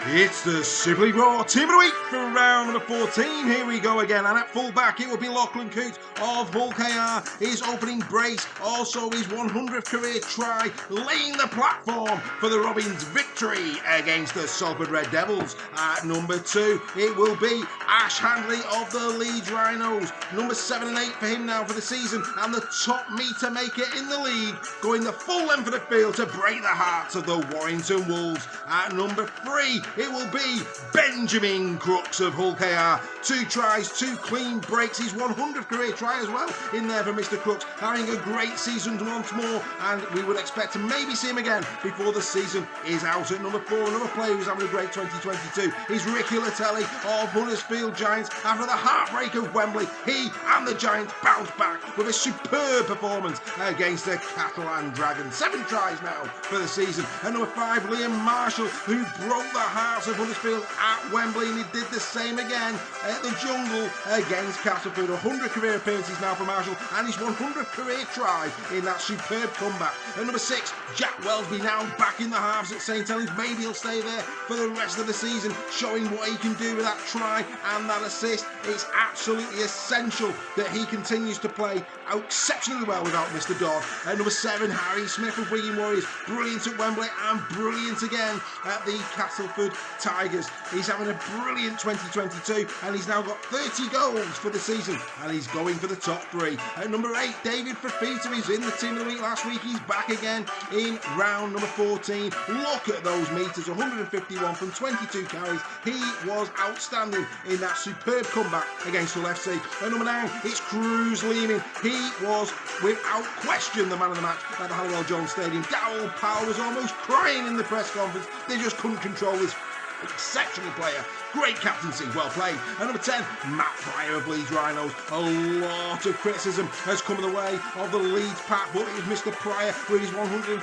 It's the Super League Raw Team of the Week for round number 14. Here we go again. And at full-back, it will be Lachlan Coote of Hull KR. His opening brace, also his 100th career try, laying the platform for the Robins' victory against the Salford Red Devils. At number 2, it will be Ash Handley of the Leeds Rhinos. Number 7 and 8 for him now for the season, and the top meter maker in the league, going the full length of the field to break the hearts of the Warrington Wolves. At number 3, it will be Benjamin Crooks of Hull KR. 2 tries, 2 clean breaks. His 100th career try as well in there for Mr. Crooks, having a great season once more, and we would expect to maybe see him again before the season is out. At number 4, another player who's having a great 2022 is Ricky Latelli of Huddersfield Giants. After the heartbreak of Wembley, he and the Giants bounced back with a superb performance against the Catalan Dragons. 7 tries now for the season. At number 5, Liam Marshall, who broke the hearts of Huddersfield at Wembley, and he did the same again at the Jungle against Castleford. 100 career appearances now for Marshall, and his 100th career try in that superb comeback. At number 6, Jack Welsby, now back in the halves at St Helens. Maybe he'll stay there for the rest of the season, showing what he can do with that try and that assist. It's absolutely essential that he continues to play exceptionally well without Mr. Dodd. At number 7, Harry Smith of Wigan Warriors, brilliant at Wembley and brilliant again at the Castleford Tigers. He's having a brilliant 2022, and he's now got 30 goals for the season, and he's going for the top 3. At number 8, David Fafita, he's in the Team of the Week last week. He's back again in round number 14. Look at those meters, 151 from 22 carries. He was outstanding in that superb comeback against Hull FC. At number 9, it's Cruz Leeming. He was, without question, the man of the match at the Halliwell Jones Stadium. Darryl Powell was almost crying in the press conference. They just couldn't control this exceptional player. Great captaincy, well played. And number 10, Matt Pryor of Leeds Rhinos. A lot of criticism has come in the way of the Leeds pack, but it was Mr. Pryor with his 144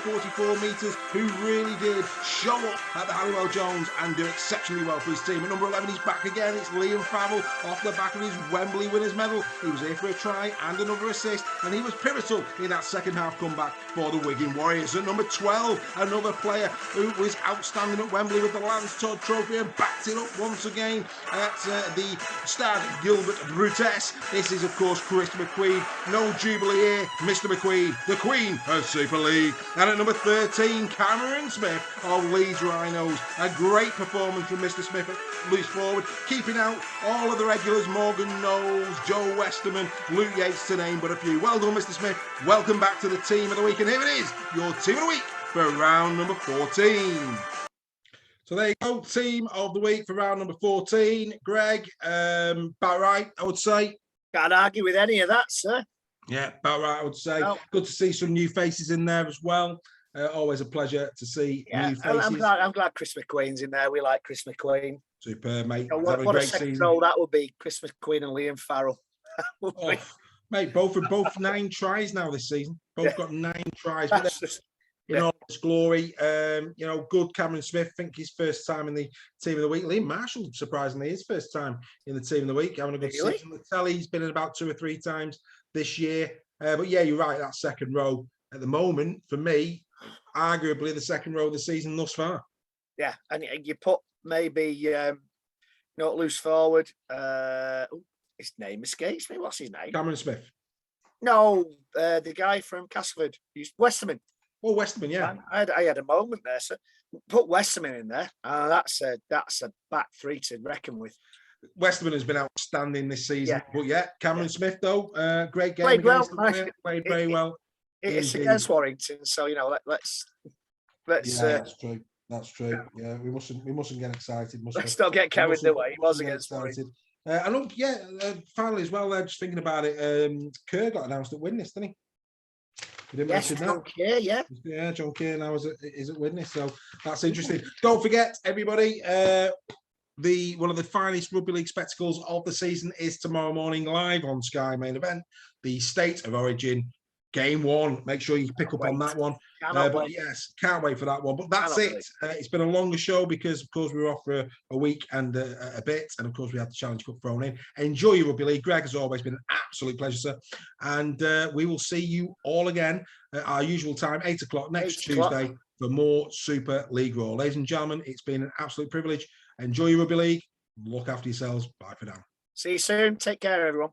metres who really did show up at the Halliwell Jones and do exceptionally well for his team. At number 11, he's back again. It's Liam Favell off the back of his Wembley winners medal. He was here for a try and another assist, and he was pivotal in that second half comeback for the Wigan Warriors. At number 12, another player who was outstanding at Wembley with the Lance Todd Trophy and backed it up once again at the Stade Gilbert Brutes. This is, of course, Chris McQueen. No jubilee here, Mr. McQueen, the Queen of Super League. And at number 13, Cameron Smith of Leeds Rhinos. A great performance from Mr. Smith at loose forward, keeping out all of the regulars, Morgan Knowles, Joe Westerman, Luke Yates, to name but a few. Well done, Mr. Smith. Welcome back to the Team of the Week. And here it is, your Team of the Week for round number 14. So there you go, Team of the Week for round number 14. Greg, about right, I would say. Can't argue with any of that, sir. Yeah, about right, I would say. No. Good to see some new faces in there as well. Always a pleasure to see new faces. I'm glad Chris McQueen's in there. We like Chris McQueen. Superb, mate. What a second row that would be, Chris McQueen and Liam Farrell. Mate, both 9 tries now this season. Both got 9 tries. In all its glory, good Cameron Smith. I think his first time in the Team of the Week. Liam Marshall, surprisingly, his first time in the Team of the Week, having a good season. Telly's been in about 2 or 3 times this year. But yeah, you're right. That second row at the moment, for me, arguably the second row of the season thus far. Yeah, and you put maybe not loose forward. His name escapes me. What's his name? Cameron Smith. No, the guy from Castleford. He's Westerman. Oh, Westerman, yeah. I had a moment there, so put Westerman in there. That's a back 3 to reckon with. Westerman has been outstanding this season, but Cameron Smith though, great game. Played well. Played very well. It's against Warrington, so let's. That's true. That's true. Yeah, we mustn't get excited. Let's not get carried away. He was against Warrington. Finally as well. Just thinking about it, Kerr got announced at Widnes, didn't he? John Kerr, John Kerr now is at Widnes, so that's interesting. Don't forget, everybody, one of the finest rugby league spectacles of the season is tomorrow morning live on Sky Main Event. The State of Origin Game 1. Make sure you pick up on that one. But yes, can't wait for that one. But that's it. It's been a longer show because, of course, we were off for a week and a bit. And, of course, we had the Challenge Cup thrown in. Enjoy your rugby league. Greg, has always been an absolute pleasure, sir. And we will see you all again at our usual time, 8 o'clock next Tuesday for more Super League Raw. Ladies and gentlemen, it's been an absolute privilege. Enjoy your rugby league. Look after yourselves. Bye for now. See you soon. Take care, everyone.